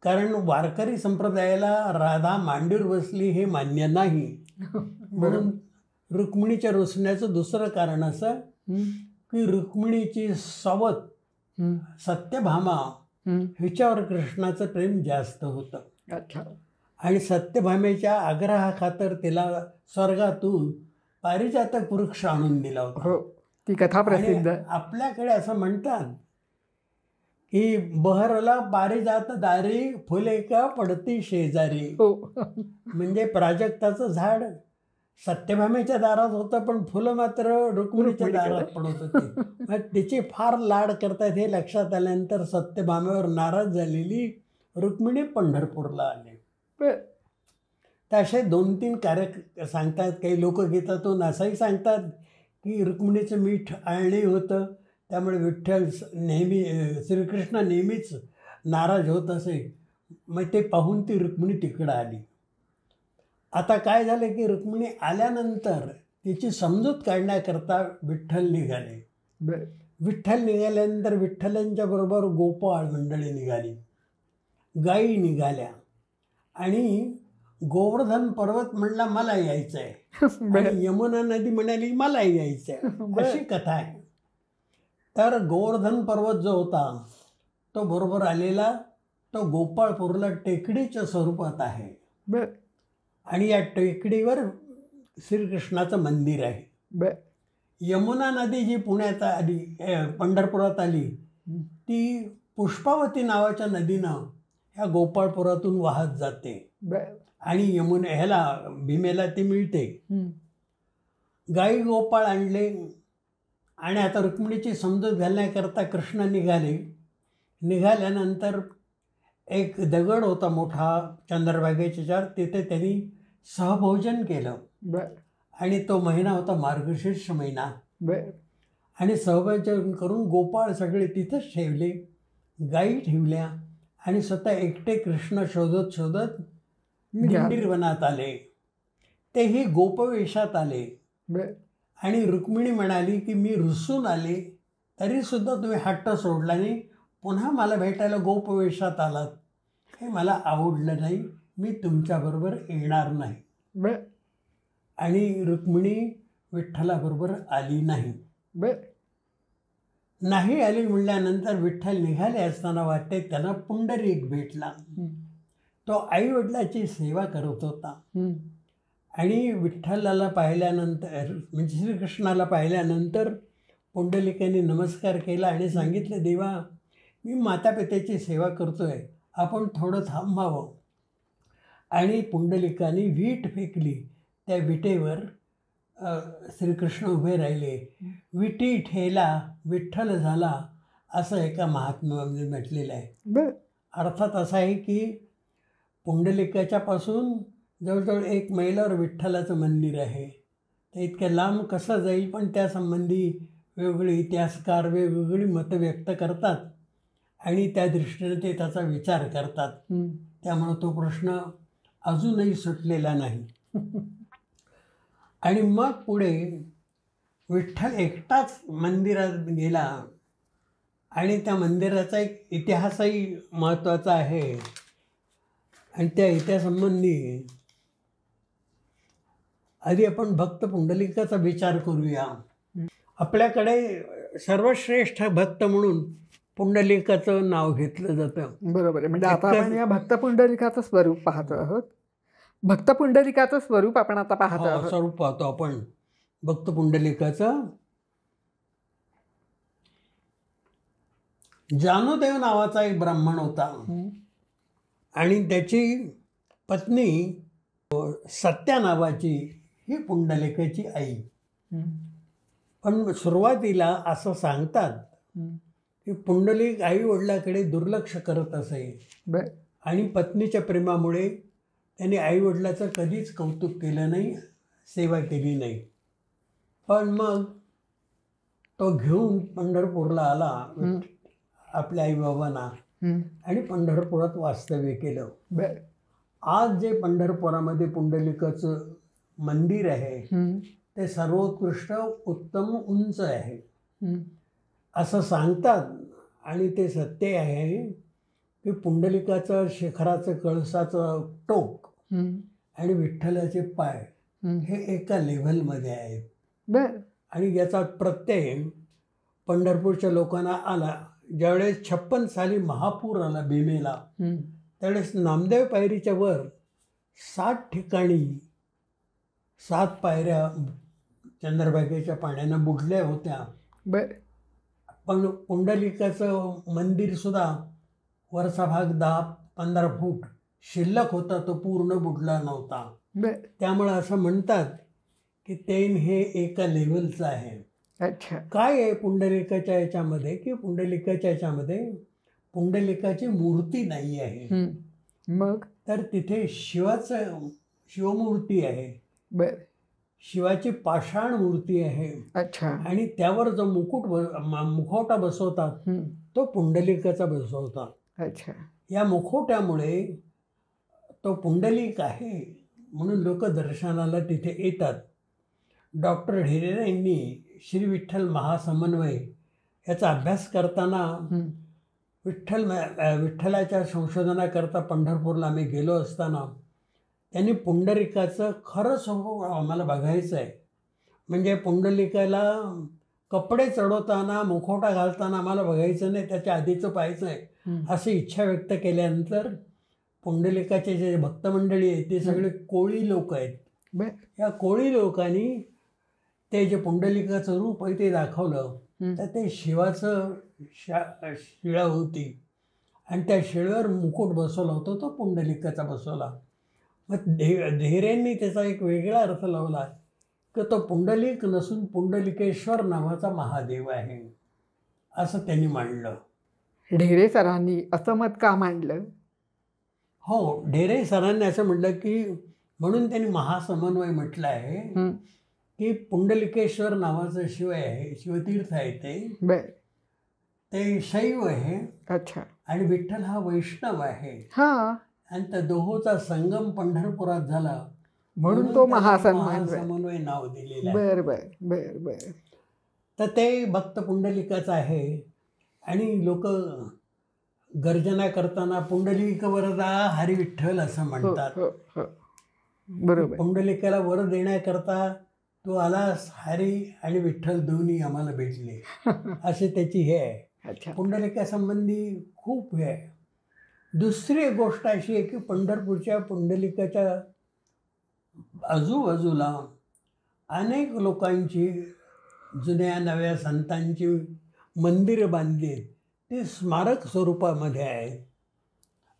कारण वारकरी संप्रदायाला राधा मांडीवर बसली हे मान्य नाही. म्हणून रुक्मिणीच्या रुसण्याचं दुसरं कारण असं की रुक्मिणीची सवत सत्यभामा हिच्यावर कृष्णाचं प्रेम जास्त होतं. अच्छा. आणि सत्यभामेच्या आग्रहाखातर तिला स्वर्गातून पारिजातक वृक्ष आणून दिला होता. हो, ती कथा प्रसिद्ध. आपल्याकडे असं म्हणतात की बहरला पारिजात दारी फुले का पडती शेजारी. म्हणजे प्राजक्ताचं झाड सत्यभामेच्या दारात होतं पण फुलं मात्र रुक्मिणीच्या दारात पडत होती. मग तिची फार लाड करतात हे लक्षात आल्यानंतर सत्यभामेवर नाराज झालेली रुक्मिणी पंढरपूरला आली. तर असे 2-3 कार्य सांगतात. काही लोकगीतातून असंही सांगतात की रुक्मिणीचं मीठ आळणी होतं, त्यामुळे विठ्ठल नेहमी श्रीकृष्ण नेहमीच नाराज होत असे. मग ते पाहून ती रुक्मिणी तिकडं आली. आता काय झालं की रुक्मिणी आल्यानंतर तिची समजूत काढण्याकरता विठ्ठल निघाले. विठ्ठल निघाल्यानंतर विठ्ठलांच्या बरोबर गोपाळ मंडळी निघाली, गायी निघाल्या आणि गोवर्धन पर्वत म्हणला मला यायचं आहे आणि यमुना नदी म्हणाली मला यायचं आहे, अशी कथा आहे. तर गोवर्धन पर्वत जो होता तो बरोबर आलेला तो गोपाळपूरला टेकडीच्या स्वरूपात आहे आणि या टेकडीवर श्रीकृष्णाचं मंदिर आहे. यमुना नदी जी पुण्यात आली, पंढरपुरात आली, ती पुष्पावती नावाच्या नदीनं ह्या गोपाळपुरातून वाहत जाते आणि ह्याला भीमेला ती मिळते. गाई गोपाळ आणले आणि आता रुक्मिणीची समजूत घालण्याकरता कृष्ण निघाले. निघाल्यानंतर एक दगड होता मोठा चंद्रभागेच्या, तिथे त्यांनी सहभोजन केलं आणि तो महिना होता मार्गशीर्ष महिना. आणि सहभोजन करून गोपाळ सगळे तिथंच ठेवले, गायी ठेवल्या आणि स्वतः एकटे कृष्ण शोधत शोधत दिंडीर वनात आले. तेही गोपवेशात आले आणि रुक्मिणी म्हणाली की मी रुसून आले तरीसुद्धा तुम्ही हट्ट सोडला नाही, पुन्हा मला भेटायला गोपवेशात आलात, हे मला आवडलं नाही, मी तुमच्याबरोबर येणार नाही. आणि रुक्मिणी विठ्ठलाबरोबर आली नाही. बर. नाही आली म्हणल्यानंतर विठ्ठल निघाले असताना वाटते त्यांना पुंडरीक भेटला. तो आई वडिलाची सेवा करत होता आणि विठ्ठलाला पाहिल्यानंतर म्हणजे श्रीकृष्णाला पाहिल्यानंतर पुंडलिकाने नमस्कार केला आणि सांगितलं, देवा मी मातापित्याची सेवा करतोय, आपण थोडं थांबावं. आणि पुंडलिकाने वीट फेकली. त्या विटेवर श्रीकृष्ण उभे राहिले. विटी ठेला विठ्ठल झाला, असं एका महात्म्यामध्ये म्हटलेलं आहे. अर्थात असा आहे की पुंडलिकाच्यापासून जवळजवळ 1 मैलावर विठ्ठलाचं मंदिर आहे. ते इतक्या लांब कसं जाईल, पण त्यासंबंधी वेगवेगळे इतिहासकार वेगवेगळी मतं व्यक्त करतात आणि त्या दृष्टीने ते त्याचा विचार करतात. त्यामुळं तो प्रश्न अजूनही सुटलेला नाही. आणि मग पुढे विठ्ठल एकटाच मंदिरात गेला आणि त्या मंदिराचा एक इतिहासही महत्त्वाचा आहे. आणि त्या इतिहासासंबंधी आधी आपण भक्त पुंडलिकाचा विचार करूया. आपल्याकडे सर्वश्रेष्ठ भक्त म्हणून पुंडलिकाचं नाव घेतलं जातं. बरोबर आहे. म्हणजे आता आपण या भक्त पुंडलिकाचं स्वरूप पाहतो आहोत. भक्त पुंडलिकाचं स्वरूप आपण आता पाहतो आहोत. स्वरूप पाहतो आपण भक्त पुंडलिकाचं. जानूदेव नावाचा एक ब्राह्मण होता आणि त्याची पत्नी सत्या नावाची ही पुंडलिकाची आई. पण सुरुवातीला असं सांगतात की पुंडलिक आई वडिलाकडे दुर्लक्ष करत असे आणि पत्नीच्या प्रेमामुळे त्यांनी आई वडिलाचं कधीच कौतुक केलं नाही, सेवा केली नाही. पण मग तो घेऊन पंढरपूरला आला आपल्या आईबाबांना आणि पंढरपुरात वास्तव्य केलं. आज जे पंढरपुरामध्ये पुंडलिकाचं मंदिर आहे ते सर्वोत्कृष्ट उत्तम उंच आहे असं सांगतात. आणि ते सत्य आहे की पुंडलिकाचं शिखराचं कळसाचं टोक आणि विठ्ठलाचे पाय हे एका लेव्हलमध्ये आहेत. आणि याचा प्रत्यय पंढरपूरच्या लोकांना आला. ज्यावेळेस 56 साली महापूर आला भीमेला, त्यावेळेस नामदेव पायरीच्या वर 7 ठिकाणी 7 पायऱ्या चंद्रभागेच्या पाण्यानं बुडल्या होत्या. पण पुंडलिकाचं मंदिरसुद्धा वरचा भाग 10-15 फूट शिल्लक होता, तो पूर्ण बुडला नव्हता. त्यामुळं असं म्हणतात की ते हे एका लेव्हलचं आहे. अच्छा. काय आहे पुंडलिकाच्या याच्यामध्ये की पुंडलिकाच्या याच्यामध्ये पुंडलिकाची मूर्ती नाही आहे. मग तर तिथे शिवमूर्ती आहे. शिवाची पाषाण मूर्ती आहे. अच्छा. आणि त्यावर जो मुखवटा बसवतात तो पुंडलिकाचा बसवतात. अच्छा. या मुखवट्यामुळे तो पुंडलिक आहे म्हणून लोक दर्शनाला तिथे येतात. डॉक्टर ढेरे यांनी श्री विठ्ठल महासमन्वय याचा अभ्यास करताना विठ्ठलाच्या संशोधनाकरता पंढरपूरला आम्ही गेलो असताना त्यांनी पुंडलिकाचं खरं स्वरूप आम्हाला बघायचं आहे. म्हणजे पुंडलिकाला कपडे चढवताना मुखवटा घालताना आम्हाला बघायचं नाही, त्याच्या आधीचं पाहायचं आहे अशी इच्छा व्यक्त केल्यानंतर पुंडलिकाचे जे भक्तमंडळी आहेत ते सगळे कोळी लोक आहेत. या कोळी लोकांनी ते जे पुंडलिकाचं रूप आहे ते दाखवलं. तर ते शिवाचं शिळा होती आणि त्या शिळेवर मुकुट बसवला होता, तो पुंडलिकाचा बसवला. मग ढेरेंनी त्याचा एक वेगळा अर्थ लावला की तो पुंडलिक नसून पुंडलिकेश्वर नावाचा महादेव आहे असं त्यांनी मांडलं. ढेरे सरांनी असं मत का मांडलं? हो, ढेरे सरांनी असं म्हटलं की म्हणून त्यांनी महासमन्वय म्हटलं आहे की पुंडलिकेश्वर नावाचं शिव आहे, शिवतीर्थ आहे ते शैव आहे. अच्छा. आणि विठ्ठल हा वैष्णव आहे. हां. आणि त्या दोहोचा संगम पंढरपुरात झाला म्हणून तो महासमन्वय नाव दिलेलं आहे. बर. तर ते भक्त पुंडलिकाचं आहे. आणि लोक गर्जना करताना पुंडलिक वरदा हरी विठ्ठल असं म्हणतात. बरोबर. पुंडलिकाला वर देण्याकरता तू आलास, हरी आणि विठ्ठल दोन्ही आम्हाला भेटले, असे त्याची हे आहे. अच्छा. पुंडलिकासंबंधी खूप हे आहे. दुसरी एक गोष्ट अशी आहे की पंढरपूरच्या पुंडलिकाच्या आजूबाजूला अनेक लोकांची, जुन्या नव्या संतांची मंदिरं बांधली आहेत. ती स्मारक स्वरूपामध्ये आहेत.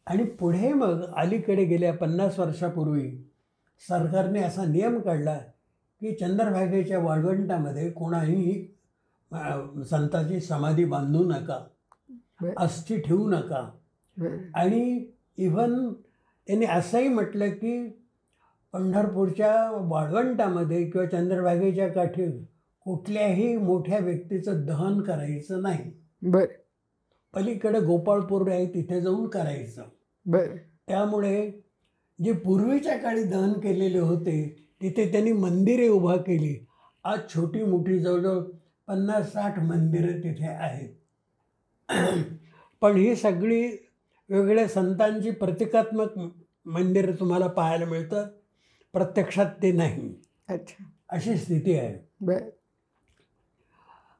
आणि पुढे मग अलीकडे गेल्या 50 वर्षापूर्वी सरकारने असा नियम काढला की चंद्रभागेच्या वाळवंटामध्ये कोणाही संतांची समाधी बांधू नका, अस्थी ठेवू नका. आणि इव्हन त्यांनी असंही म्हटलं की पंढरपूरच्या वाळवंटामध्ये किंवा चंद्रभागेच्या काठी कुठल्याही मोठ्या व्यक्तीचं दहन करायचं नाही. बरं. पलीकडे गोपाळपूर आहे तिथे जाऊन करायचं. बरं. त्यामुळे जे पूर्वीच्या काळी दहन केलेले होते तिथे त्यांनी मंदिरे उभा केली. आज छोटी मोठी जवळजवळ 50-60 मंदिरं तिथे आहेत. पण ही सगळी वेगळ्या संतांची प्रतिकात्मक मंदिरं तुम्हाला पाहायला मिळतात, प्रत्यक्षात ते नाही. अच्छा. अशी स्थिती आहे. बरं.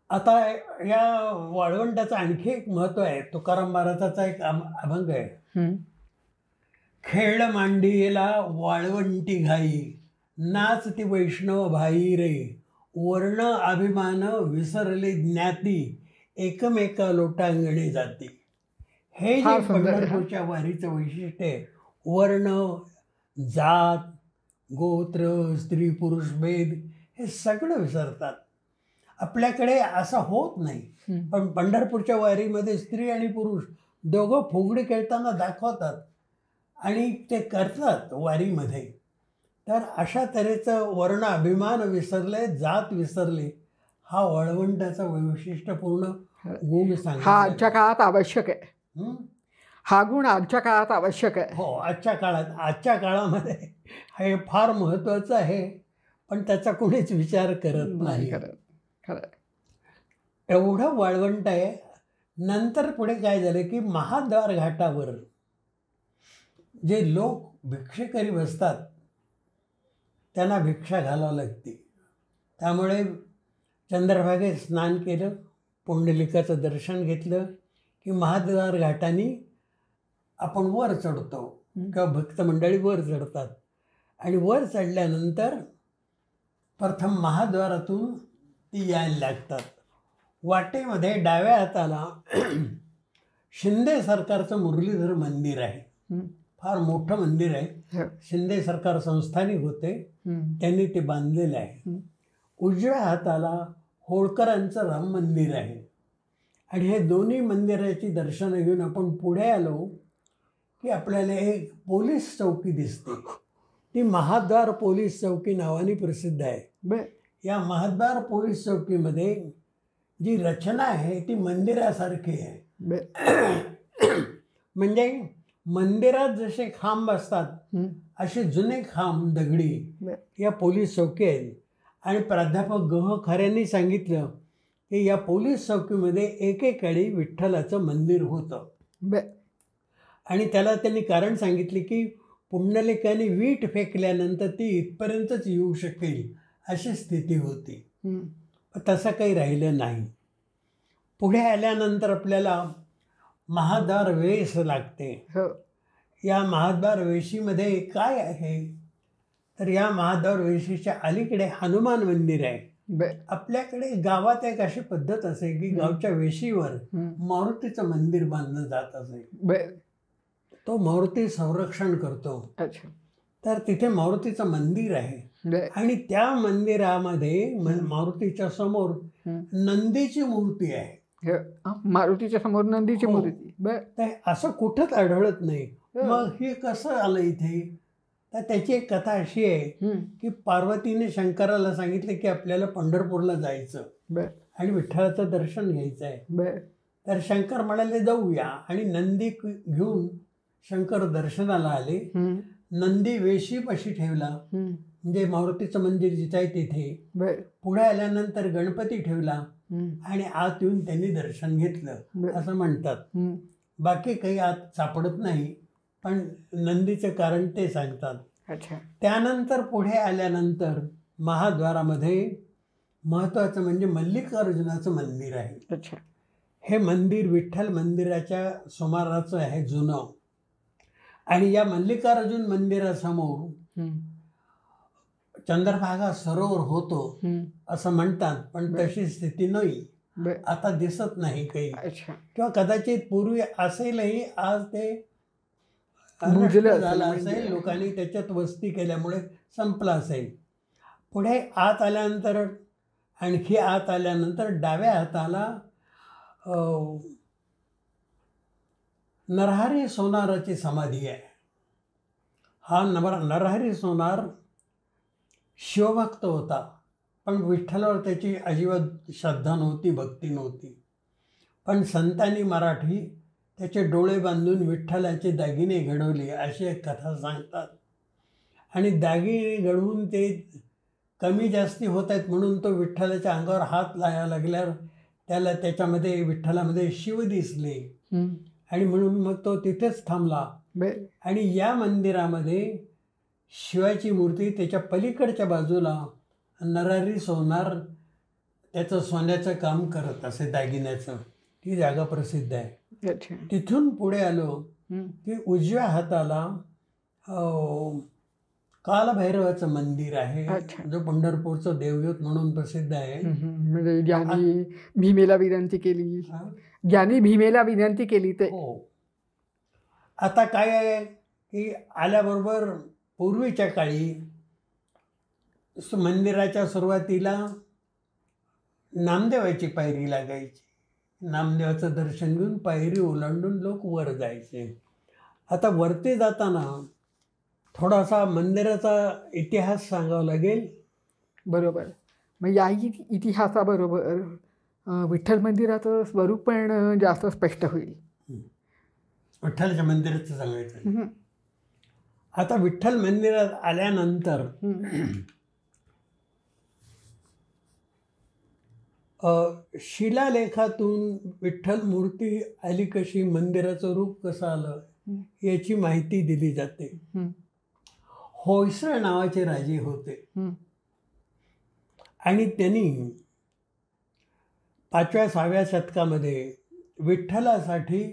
आता या वाळवंटाचं आणखी एक महत्त्व आहे. तुकाराम महाराजाचा एक अभंग आहे. खेळ मांडीला वाळवंटी घाई, नाच ती वैष्णव भाई रे, वर्ण अभिमान विसरले ज्ञाती, एकमेका लोटांगणे जाती. हे जे पंढरपूरच्या वारीचं वैशिष्ट्य आहे, वर्ण, जात, गोत्र, स्त्री पुरुष भेद हे सगळं विसरतात. आपल्याकडे असं होत नाही. पण पंढरपूरच्या वारीमध्ये स्त्री आणि पुरुष दोघं फुगडी खेळताना दाखवतात आणि ते करतात वारीमध्ये. तर अशा तऱ्हेचं वर्ण अभिमान विसरले, जात विसरले, हा वाळवंटाचा वैशिष्ट्यपूर्ण गुण सांगितला. हा आजच्या काळात आवश्यक आहे. हा गुण आजच्या काळात आवश्यक आहे. हो, आजच्या काळामध्ये हे फार महत्त्वाचं आहे. पण त्याचा कोणीच विचार करत नाही. खरं. एवढं वाळवंट आहे. नंतर पुढे काय झालं की महाद्वार घाटावर जे लोक भिक्षेकरी बसतात त्यांना भिक्षा घालावं लागते. त्यामुळे चंद्रभागेत स्नान केलं, पुंडलिकाचं दर्शन घेतलं की महाद्वार घाटाने आपण वर चढतो किंवा भक्त मंडळी वर चढतात. आणि वर चढल्यानंतर प्रथम महाद्वारातून ती यायला लागतात. वाटेमध्ये डाव्या हाताला शिंदे सरकारचं मुरलीधर मंदिर आहे. फार मोठं मंदिर आहे. शिंदे सरकार संस्थानिक होते, त्यांनी ते बांधलेलं आहे. उजव्या हाताला होळकरांचं राम मंदिर आहे. आणि हे दोन्ही मंदिराची दर्शनं घेऊन आपण पुढे आलो की आपल्याला एक पोलीस चौकी दिसते. ती महाद्वार पोलीस चौकी नावाने प्रसिद्ध आहे. या महाद्वार पोलीस चौकीमध्ये जी रचना आहे ती मंदिरासारखी आहे. म्हणजे मंदिरात जसे खांब असतात असे जुने खांब दगडी या पोलीस चौकी आहेत. आणि प्राध्यापक गह खऱ्यांनी सांगितलं की या पोलीस चौकीमध्ये एकेकाळी विठ्ठलाचं मंदिर होतं. आणि त्याला त्यांनी कारण सांगितले की पुंडलिकाने वीट फेकल्यानंतर ती इथपर्यंतच येऊ शकेल अशी स्थिती होती. तसं काही राहिलं नाही. पुढे आल्यानंतर आपल्याला महाद्वार वेश लागते. या महाद्वार वेशीमध्ये काय आहे तर या महाद्वार वेशीच्या अलीकडे हनुमान मंदिर आहे. आपल्याकडे गावात एक अशी पद्धत असे की गावच्या वेशीवर मारुतीचं मंदिर बांधलं जात असे. तो मारुती संरक्षण करतो. तर तिथे मारुतीचं मंदिर आहे. आणि त्या मंदिरामध्ये मारुतीच्या समोर नंदीची मूर्ती आहे. मारुतीच्या समोर नंदीची मूर्ती. असं कुठंच आढळत नाही. मग हे कसं आलं इथे तर त्याची एक कथा अशी आहे की पार्वतीने शंकराला सांगितलं की आपल्याला पंढरपूरला जायचं आणि विठ्ठलाचं दर्शन घ्यायचं आहे. तर शंकर म्हणाले जाऊया. आणि नंदी घेऊन शंकर दर्शनाला आले. नंदी वेशीपाशी ठेवला, म्हणजे मारुतीचं मंदिर जिथं आहे तिथे. पुढे आल्यानंतर गणपती ठेवला आणि आत येऊन त्यांनी दर्शन घेतलं असं म्हणतात. बाकी काही आत सापडत नाही, पण नंदीचं कारण ते सांगतात. त्यानंतर पुढे आल्यानंतर महाद्वारामध्ये महत्त्वाचं म्हणजे मल्लिकार्जुनाचं मंदिर आहे. अच्छा. हे मंदिर विठ्ठल मंदिराच्या सुमाराचं आहे, जुनं. आणि या मल्लिकार्जुन मंदिरासमोर हं. चंद्रभागा सरोवर होतो हं. असं म्हणतात, पण बरं. तशी स्थिती नाही. बरं. आता दिसत नाही काही, अच्छा. किंवा कदाचित पूर्वी असेलही, आज ते बुजलं नष्ट असेल झालं म्हणजे. असेल, लोकांनी त्याच्यात वस्ती केल्यामुळे संपलं असेल. पुढे आत आल्यानंतर, आणखी आत आल्यानंतर डाव्या हाताला नरहरी सोनाराची समाधी आहे. हा नरहरी सोनार शिवभक्त होता, पण विठ्ठलावर त्याची अजिबात श्रद्धा नव्हती, भक्ती नव्हती. पण संतांनी मराठी त्याचे डोळे बांधून विठ्ठलाचे दागिने घडवले अशी एक कथा सांगतात. आणि दागिने घडवून ते कमी जास्ती होत आहेत म्हणून तो विठ्ठलाच्या अंगावर हात लावायला लागल्यावर त्याला त्याच्यामध्ये विठ्ठलामध्ये शिव दिसले. हं. आणि म्हणून मग तो तिथेच थांबला. बरं. आणि या मंदिरामध्ये शिवाची मूर्ती, त्याच्या पलीकडच्या बाजूला नरहरी सोनार त्याचं सोन्याचं काम करत असे, दागिन्याचं. ती जागा प्रसिद्ध आहे. अच्छा. तिथून पुढे आलो हं. की उजव्या हाताला कालभैरवाचं मंदिर आहे, अच्छा. जो पंढरपूरचं देवयूत म्हणून प्रसिद्ध आहे. हं, हं. म्हणजे ज्ञानी भीमेला विनंती केली, हा? ज्ञानी भीमेला विनंती केली ते. हो. आता काय आहे की आल्याबरोबर पूर्वीच्या काळी मंदिराच्या सुरुवातीला नामदेवाची पायरी लागायची. नामदेवाचं दर्शन घेऊन पायरी ओलांडून लोक वर जायचे. आता वरती जाताना थोडासा मंदिराचा इतिहास सांगावा लागेल. बरोबर. मग या इतिहासाबरोबर विठ्ठल मंदिराचं स्वरूप पण जास्त स्पष्ट होईल. विठ्ठलाच्या मंदिराचं सांगायचं. हं. आता विठ्ठल मंदिरात आल्यानंतर शिलालेखातून विठ्ठल मूर्ती आली कशी, मंदिराचं रूप कसं आलं, याची माहिती दिली जाते. होयसळ नावाचे राजे होते आणि त्यांनी 5व्या-6व्या शतकामध्ये विठ्ठलासाठी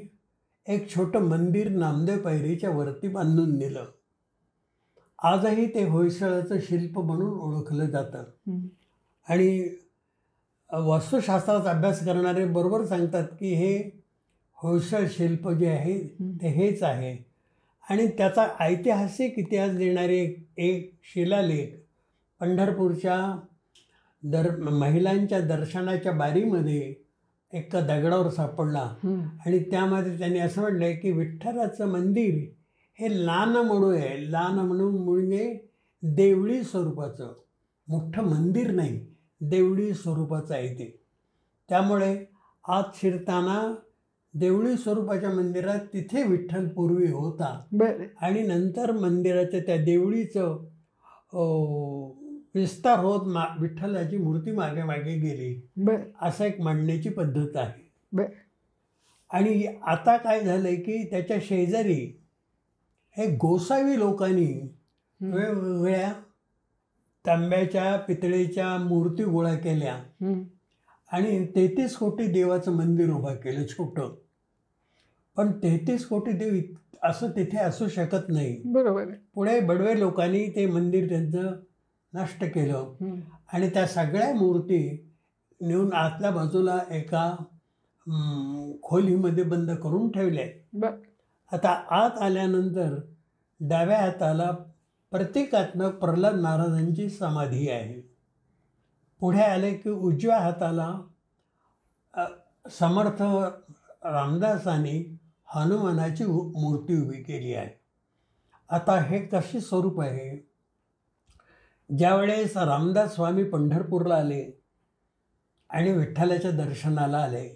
एक छोटं मंदिर नामदेव पायरीच्या वरती बांधून दिलं. आजही ते होयसळाचं शिल्प म्हणून ओळखलं जातं. आणि वास्तुशास्त्राचा अभ्यास करणारे बरोबर सांगतात की हे होयसळ शिल्प जे आहे ते हेच आहे. आणि त्याचा ऐतिहासिक इतिहास देणारे एक शिलालेख पंढरपूरच्या महिलांच्या दर्शनाच्या बारीमध्ये एका दगडावर सापडला. आणि त्यामध्ये त्यांनी असं म्हटलं आहे की विठ्ठलाचं मंदिर हे लान म्हणू आहे. लान म्हणून म्हणजे देवळी स्वरूपाचं, मोठं मंदिर नाही, देवळी स्वरूपाचं आहे ते. त्यामुळे आत शिरताना देवळी स्वरूपाच्या मंदिरात तिथे विठ्ठल पूर्वी होता. आणि नंतर मंदिराच्या त्या देवळीचं विस्तार होत विठ्ठलाची मूर्ती मागे मागे गेली, असं एक म्हणण्याची पद्धत आहे. आणि आता काय झालंय की त्याच्या शेजारी हे गोसावी लोकांनी वेगवेगळ्या तांब्याच्या पितळेच्या मूर्ती गोळा केल्या आणि 33 कोटी देवाचं मंदिर उभं केलं छोटं. पण 33 कोटी देव असं तिथे असू शकत नाही. बरोबर. पुढे बडवे लोकांनी ते मंदिर त्यांचं नष्ट केलं आणि त्या सगळ्या मूर्ती नेऊन आतल्या बाजूला एका खोलीमध्ये बंद करून ठेवल्या. आता आत आल्यानंतर डाव्या हाताला प्रतिकात्मक प्रल्हाद महाराजांची समाधी आहे. पुढे आले की उजव्या हाताला समर्थ रामदासांनी हनुमानाची मूर्ती उभी केली आहे. आता हे कसे स्वरूप आहे, ज्यावेळेस रामदास स्वामी पंढरपूरला आले आणि विठ्ठलाच्या दर्शनाला आले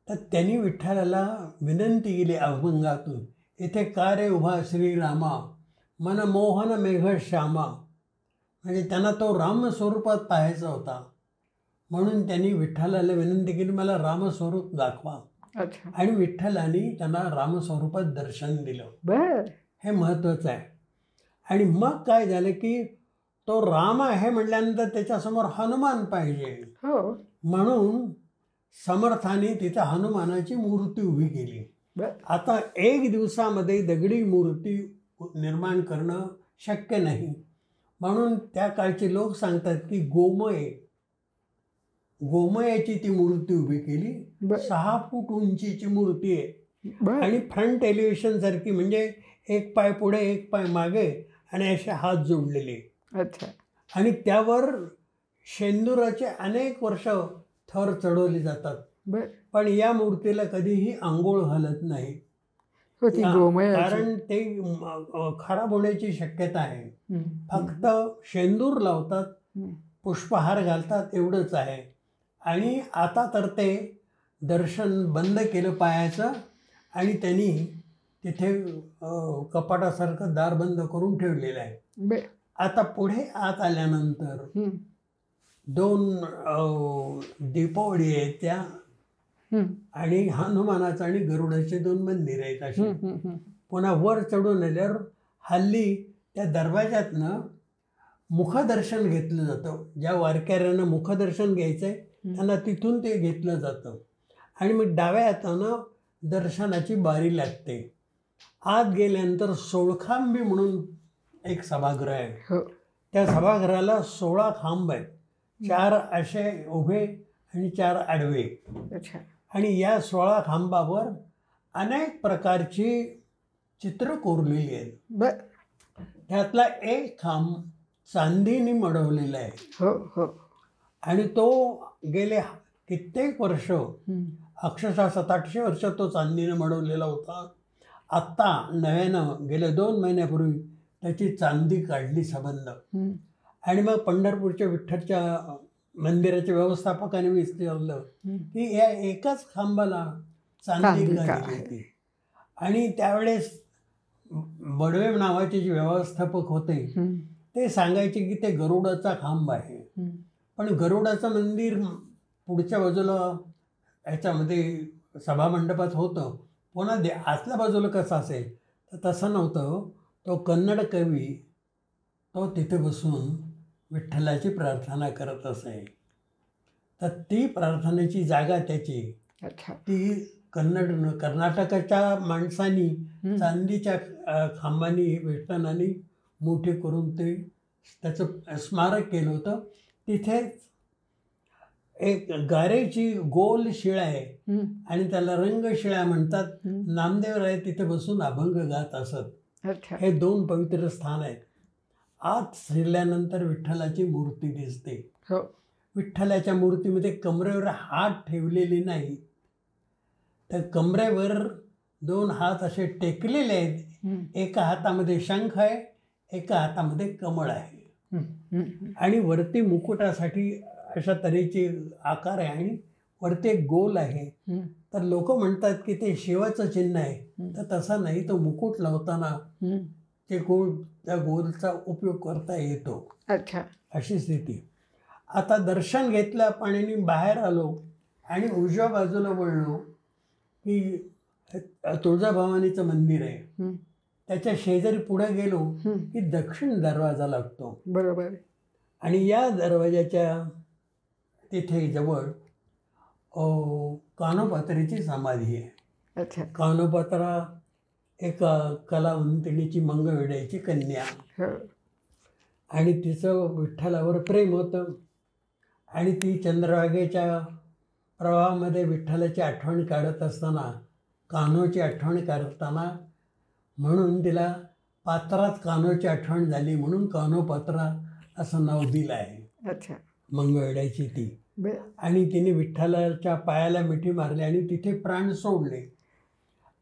तर त्यांनी विठ्ठलाला विनंती केली अभंगातून, इथे का रे उभा श्रीरामा मन मोहन मेघ श्यामा. म्हणजे त्यांना तो राम स्वरूपात पाहायचा होता म्हणून त्यांनी विठ्ठलाला विनंती केली, मला रामस्वरूप दाखवा. आणि विठ्ठलाने त्यांना रामस्वरूपात दर्शन दिलं. हे महत्त्वाचं आहे. आणि मग काय झालं की तो राम आहे म्हटल्यानंतर त्याच्यासमोर हनुमान पाहिजे. हो. म्हणून समर्थाने तिथं हनुमानाची मूर्ती उभी केली. बर. आता एक दिवसामध्ये दगडी मूर्ती निर्माण करणं शक्य नाही. म्हणून त्या काळचे लोक सांगतात की गोमयाची ती मूर्ती उभी केली. बर. 6 फूट उंचीची मूर्ती आहे. बर. आणि फ्रंट एलिव्हेशन सारखी, म्हणजे एक पाय पुढे एक पाय मागे आणि असे हात जोडलेले. अच्छा. आणि त्यावर शेंदुराचे अनेक वर्ष थर चढवले जातात. बर. पण या मूर्तीला कधीही आंघोळ घालत नाही. हो, ती गोमयाची. कारण ते खराब होण्याची शक्यता आहे. हं. फक्त शेंदूर लावतात, हं. पुष्पहार घालतात, एवढंच आहे. आणि आता तर ते दर्शन बंद केलं पायाचं आणि त्यांनी तिथे कपाटासारखं दार बंद करून ठेवलेलं आहे. बर. आता पुढे आत आल्यानंतर हं. 2 दीपावली आहेत त्या, हं. आणि हनुमानाचं आणि गरुडाचे 2 मंदिर आहेत असे. हं. हं. हं. पुन्हा वर चढून आल्यावर हल्ली त्या दरवाजातनं मुखदर्शन घेतलं जातं. ज्या वारकऱ्यांना मुखदर्शन घ्यायचं आहे त्यांना तिथून ते घेतलं जातं. आणि मग डाव्या हातानं दर्शनाची बारी लागते. आत गेल्यानंतर सोळखांबी म्हणून एक सभागृह आहे. हो. त्या सभागृहाला 16 खांब आहेत. 4 असे उभे आणि 4 आडवे. अच्छा. आणि या 16 खांबावर अनेक प्रकारची चित्र कोरलेली आहेत. बर. त्यातला एक खांब चांदीने मढवलेला आहे. हो. हो. आणि तो गेले कित्येक वर्ष, हं. अक्षरशः 700-800 वर्ष तो चांदीने मढवलेला होता. आत्ता नव्यानं गेल्या 2 महिन्यापूर्वी त्याची चांदी काढली संबंध. हं. आणि मग पंढरपूरच्या विठ्ठलच्या मंदिराच्या व्यवस्थापकाने विचारलं की या एकाच खांबाला चांदी का दिली होती. आणि त्यावेळेस बडवे नावाचे जे व्यवस्थापक होते ते सांगायचे की ते गरुडाचा खांब आहे. पण गरुडाचं मंदिर पुढच्या बाजूला ह्याच्यामध्ये सभामंडपात होतं. पुन्हा आतल्या बाजूला कसं असेल तर तसं नव्हतं. तो कन्नड कवी तो तिथे बसून विठ्ठलाची प्रार्थना करत असे. तर ती प्रार्थनेची जागा त्याची ती कर्नाटकाच्या माणसांनी चांदीच्या खांबांनी वेष्टनाने मोठे करून ते त्याचं स्मारक केलं होतं. तिथेच एक गारेची गोल शिळा आहे आणि त्याला रंगशिळा म्हणतात. नामदेवराय तिथे बसून अभंग गात असत. हे 2 पवित्र स्थान आहेत. आत शिरल्यानंतर विठ्ठलाची मूर्ती दिसते. विठ्ठलाच्या मूर्तीमध्ये कमरेवर हात ठेवलेले नाही, तर कमरेवर 2 हात असे टेकलेले आहेत. एका हातामध्ये शंख आहे, एका हातामध्ये कमळ आहे. आणि वरती मुकुटासाठी अशा तऱ्हेचे आकार आहे आणि वरती एक गोल आहे. तर लोक म्हणतात की ते शिवाचं चिन्ह आहे, तर तसा नाही. तो मुकुट लावताना ते त्या गोलचा उपयोग करता येतो. अच्छा. अशी स्थिती. आता दर्शन घेतल्या पाण्याने बाहेर आलो आणि उजव्या बाजूला वळलो की तुळजाभवानीचं मंदिर आहे. त्याच्या शेजारी पुढे गेलो की दक्षिण दरवाजा लागतो. बरोबर. आणि या दरवाजाच्या तिथे जवळ कानोपात्राची समाधी आहे. अच्छा. कानोपात्रा एक कलावंतिणीची मंगळवेढ्याची कन्या. आणि तिचं विठ्ठलावर प्रेम होतं. आणि ती चंद्रभागेच्या प्रवाहामध्ये विठ्ठलाची आठवण काढत असताना, कान्होची आठवण काढताना म्हणून तिला पात्रात कान्होची आठवण झाली म्हणून कान्होपात्रा असं नाव दिलं आहे. अच्छा. मंगळवेढ्याची ती. आणि तिने विठ्ठलाच्या पायाला मिठी मारली आणि तिथे प्राण सोडले.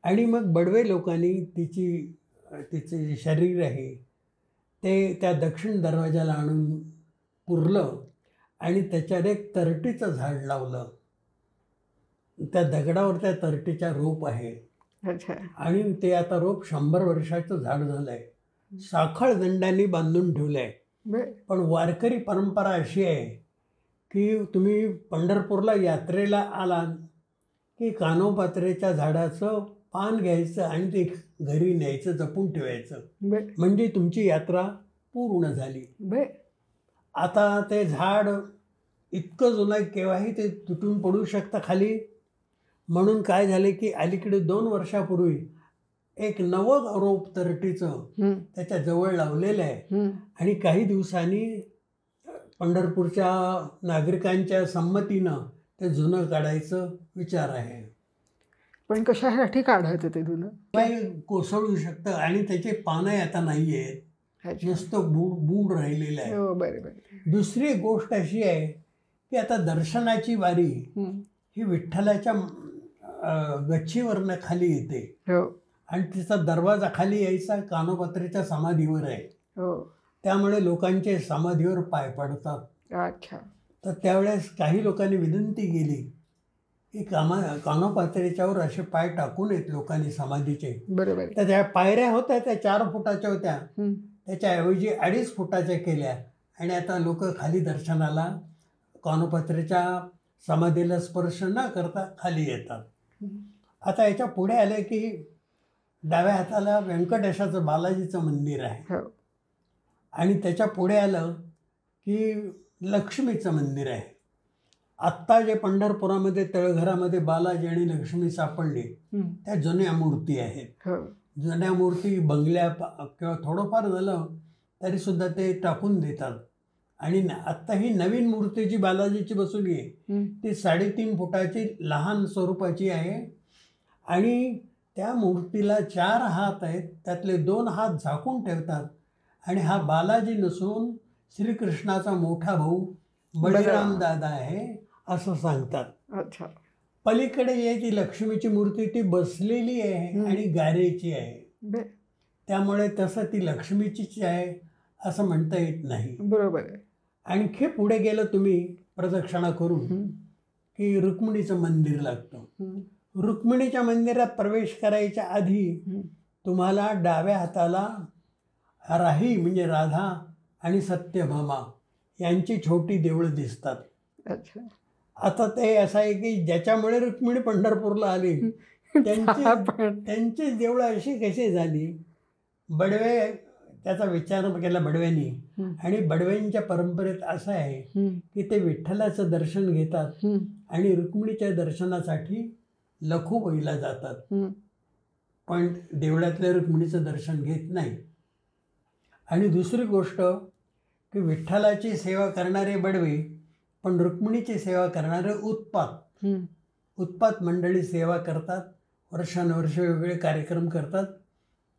आणि मग बडवे लोकांनी तिचे शरीर आहे ते त्या दक्षिण दरवाजाला आणून पुरलं आणि त्याच्यावर एक तरटीचं झाड लावलं. त्या दगडावर त्या तरटीच्या रोप आहे. आणि ते आता रोप 100 वर्षाचं झाड झालं आहे. साखळ दंडांनी बांधून ठेवलं आहे. पण वारकरी परंपरा अशी आहे की तुम्ही पंढरपूरला यात्रेला आलात की कानोपात्रेच्या झाडाचं पान घ्यायचं आणि ते घरी न्यायचं, जपून ठेवायचं, म्हणजे तुमची यात्रा पूर्ण झाली. आता ते झाड इतकं जुनं आहे, केव्हाही ते तुटून पडू शकतं खाली. म्हणून काय झाले की अलीकडे 2 वर्षापूर्वी एक नवं रोप तरटीचं त्याच्या जवळ लावलेलं आहे. आणि काही दिवसांनी पंढरपूरच्या नागरिकांच्या संमतीनं ते जुनं काढायचं विचार आहे. पण कशासाठी काढायचं ते जुनं? काय कोसळू शकतं आणि त्याचे पानं आता नाही आहेत, अच्छा. नुसतं बूड राहिलेलं आहे. हो, बरं बरं. दुसरी गोष्ट अशी आहे की आता दर्शनाची वारी ही विठ्ठलाच्या गच्चीवरनं खाली येते. हो आणि तिचा दरवाजा खाली यायचा कानोपात्रीच्या समाधीवर आहे. हो. त्यामुळे लोकांचे समाधीवर पाय पडतात. अच्छा. तर त्यावेळेस काही लोकांनी विनंती केली की कानोपात्रीच्यावर असे पाय टाकून येत लोकांनी समाधीचे. बरोबर. तर त्या पायऱ्या होत्या त्या 4 फुटाच्या होत्या, त्याच्याऐवजी 2.5 फुटाच्या केल्या. आणि आता लोक खाली दर्शनाला कानोपात्रीच्या समाधीला स्पर्श न करता खाली येतात. आता याच्या पुढे आलं की डाव्या हाताला व्यंकटेशाचं बालाजीचं मंदिर आहे. आणि त्याच्या पुढे आलं की लक्ष्मीचं मंदिर आहे. आत्ता जे पंढरपुरामध्ये तळघरामध्ये बालाजी आणि लक्ष्मी सापडली त्या जुन्या मूर्ती आहेत. जुन्या मूर्ती बंगल्या किंवा थोडंफार झालं तरीसुद्धा ते टाकून देतात. आणि आत्ता ही नवीन मूर्ती जी बालाजीची बसवली आहे ती 3.5 फुटाची लहान स्वरूपाची आहे. आणि त्या मूर्तीला 4 हात आहेत, त्यातले 2 हात झाकून ठेवतात. आणि हा बालाजी नसून श्रीकृष्णाचा मोठा भाऊ बळीराम दादा आहे असं सांगतात. अच्छा. पलीकडे जे ती लक्ष्मीची मूर्ती ती बसलेली आहे आणि गारेची आहे, त्यामुळे तसं ती लक्ष्मीचीच आहे असं म्हणता येत नाही. बरोबर आहे. आणखी पुढे गेलं तुम्ही प्रदक्षिणा करून की रुक्मिणीचं मंदिर लागतं. रुक्मिणीच्या मंदिरात प्रवेश करायच्या आधी तुम्हाला डाव्या हाताला राही म्हणजे राधा आणि सत्यभामा यांची छोटी देवळं दिसतात. अच्छा. आता ते असं आहे की ज्याच्यामुळे रुक्मिणी पंढरपूरला आली त्यांची देवळं अशी कशी झाली. बडवे त्याचा विचार केला बडव्यांनी. आणि बडव्यांच्या परंपरेत असं आहे की ते विठ्ठलाचं दर्शन घेतात आणि रुक्मिणीच्या दर्शनासाठी लखुबाईला जातात, पण देवळातल्या रुक्मिणीचं दर्शन घेत नाही. आणि दुसरी गोष्ट की विठ्ठलाची सेवा करणारे बडवे पण रुक्मिणीची सेवा करणारे उत्पात मंडळी सेवा करतात, वर्षानुवर्ष वेगवेगळे कार्यक्रम करतात.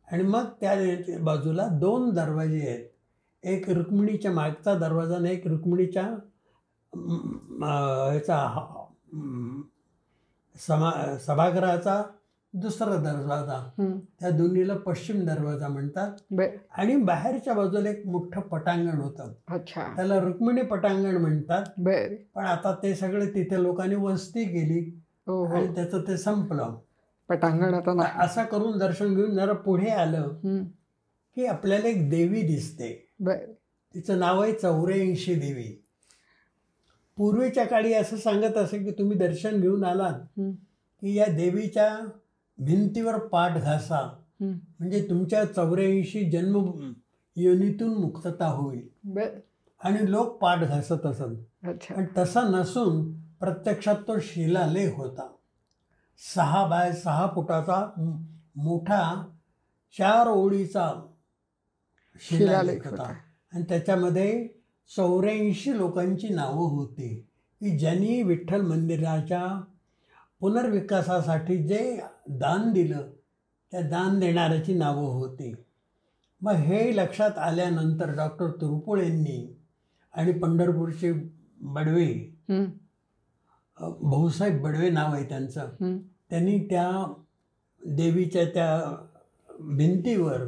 आणि मग त्या बाजूला 2 दरवाजे आहेत, एक रुक्मिणीच्या मागचा दरवाजा आणि एक रुक्मिणीच्या ह्याचा सभागृहाचा दुसरा दरवाजा. त्या दोन्हीला पश्चिम दरवाजा म्हणतात. आणि बाहेरच्या बाजूला एक मोठं पटांगण होतं, त्याला रुक्मिणी पटांगण म्हणतात. पण आता ते सगळे तिथे लोकांनी वस्ती केली आणि त्याचं ते संपलं. पटांगण आता असं करून दर्शन घेऊन जरा पुढे आलं की आपल्याला एक देवी दिसते. तिचं नाव आहे 84 देवी. पूर्वीच्या काळी असं सांगत असे की तुम्ही दर्शन घेऊन आलात की या देवीच्या भिंतीवर पाठ घासा म्हणजे तुमच्या 84 जन्म योनीतून मुक्तता होईल. आणि लोक पाठ घासत असत. पण तसा नसून प्रत्यक्षात तो शिलालेख होता. 6 बाय 6 फुटाचा मोठा 4 ओळीचा शिलालेख होता. आणि त्याच्यामध्ये 84 लोकांची नावं होती की ज्यांनी विठ्ठल मंदिराच्या पुनर्विकासासाठी जे दान दिलं त्या दान देणाऱ्याची नावं होती. मग हे लक्षात आल्यानंतर डॉक्टर तुरपुळेंनी आणि पंढरपूरचे बडवे, भाऊसाहेब बडवे नाव आहे त्यांचं, त्यांनी त्या देवीच्या त्या भिंतीवर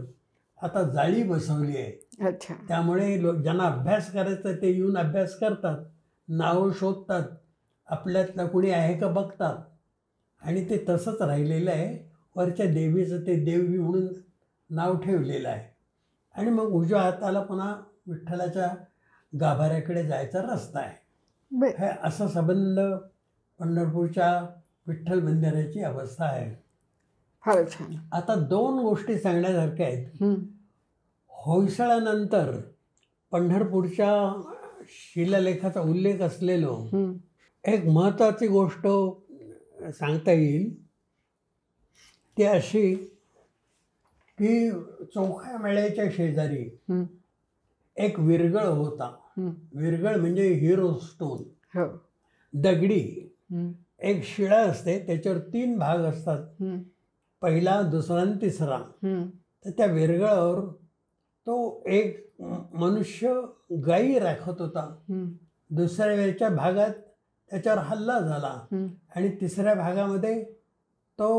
आता जाळी बसवली आहे. त्यामुळे ज्यांना अभ्यास करायचा ते येऊन अभ्यास करतात, नावं शोधतात, आपल्यातलं कुणी आहे का बघतात. आणि ते तसंच राहिलेलं आहे. वरच्या देवीचं ते देवी म्हणून नाव ठेवलेलं आहे. आणि मग उजव्या हाताला पुन्हा विठ्ठलाच्या गाभाऱ्याकडे जायचा रस्ता आहे. हे असं संबंध पंढरपूरच्या विठ्ठल मंदिराची अवस्था आहे. फारच छान. आता 2 गोष्टी सांगण्यासारख्या आहेत. होयसळानंतर पंढरपूरच्या शिलालेखाचा उल्लेख असलेलो हं, एक महत्त्वाची गोष्ट सांगता येईल ती अशी की चौख्या मेळ्याच्या शेजारी हं, एक विरगळ होता. हं. विरगळ म्हणजे हिरो स्टोन, हो. दगडी हं, एक शिळा असते, त्याच्यावर 3 भाग असतात, हं, पहिला, दुसरा आणि तिसरा. हं, तर त्या विरगळावर तो एक मनुष्य गायी राखत होता. हं, दुसऱ्या वेळच्या भागात त्याच्यावर हल्ला झाला हं. आणि तिसऱ्या भागामध्ये तो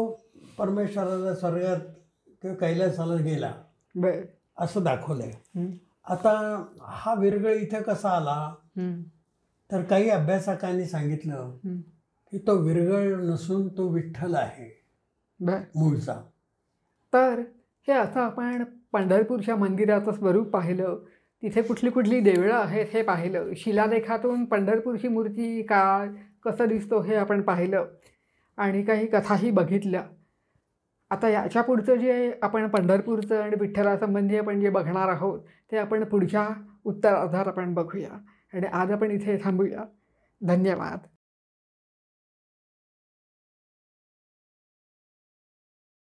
परमेश्वराच्या स्वर्गात किंवा कैलासाला गेला बरं. असं दाखवलं आहे. हं, आता हा विरगळ इथे कसा आला, हं, तर काही अभ्यासकांनी सांगितलं हं. की तो विरगळ नसून तो विठ्ठल आहे बरं. मूळचा. तर हे आता आपण पंढरपूरच्या मंदिराचं स्वरूप पाहिलं, तिथे कुठली कुठली देवळं आहेत हे पाहिलं, शिलालेखातून पंढरपूरची मूर्ती काय कसं दिसतो हे आपण पाहिलं आणि काही कथाही बघितल्या. आता याच्या पुढचं जे आपण पंढरपूरचं आणि विठ्ठलासंबंधी आपण जे बघणार आहोत ते आपण पुढच्या उत्तरार्धात आपण बघूया आणि आज आपण इथे थांबूया. धन्यवाद.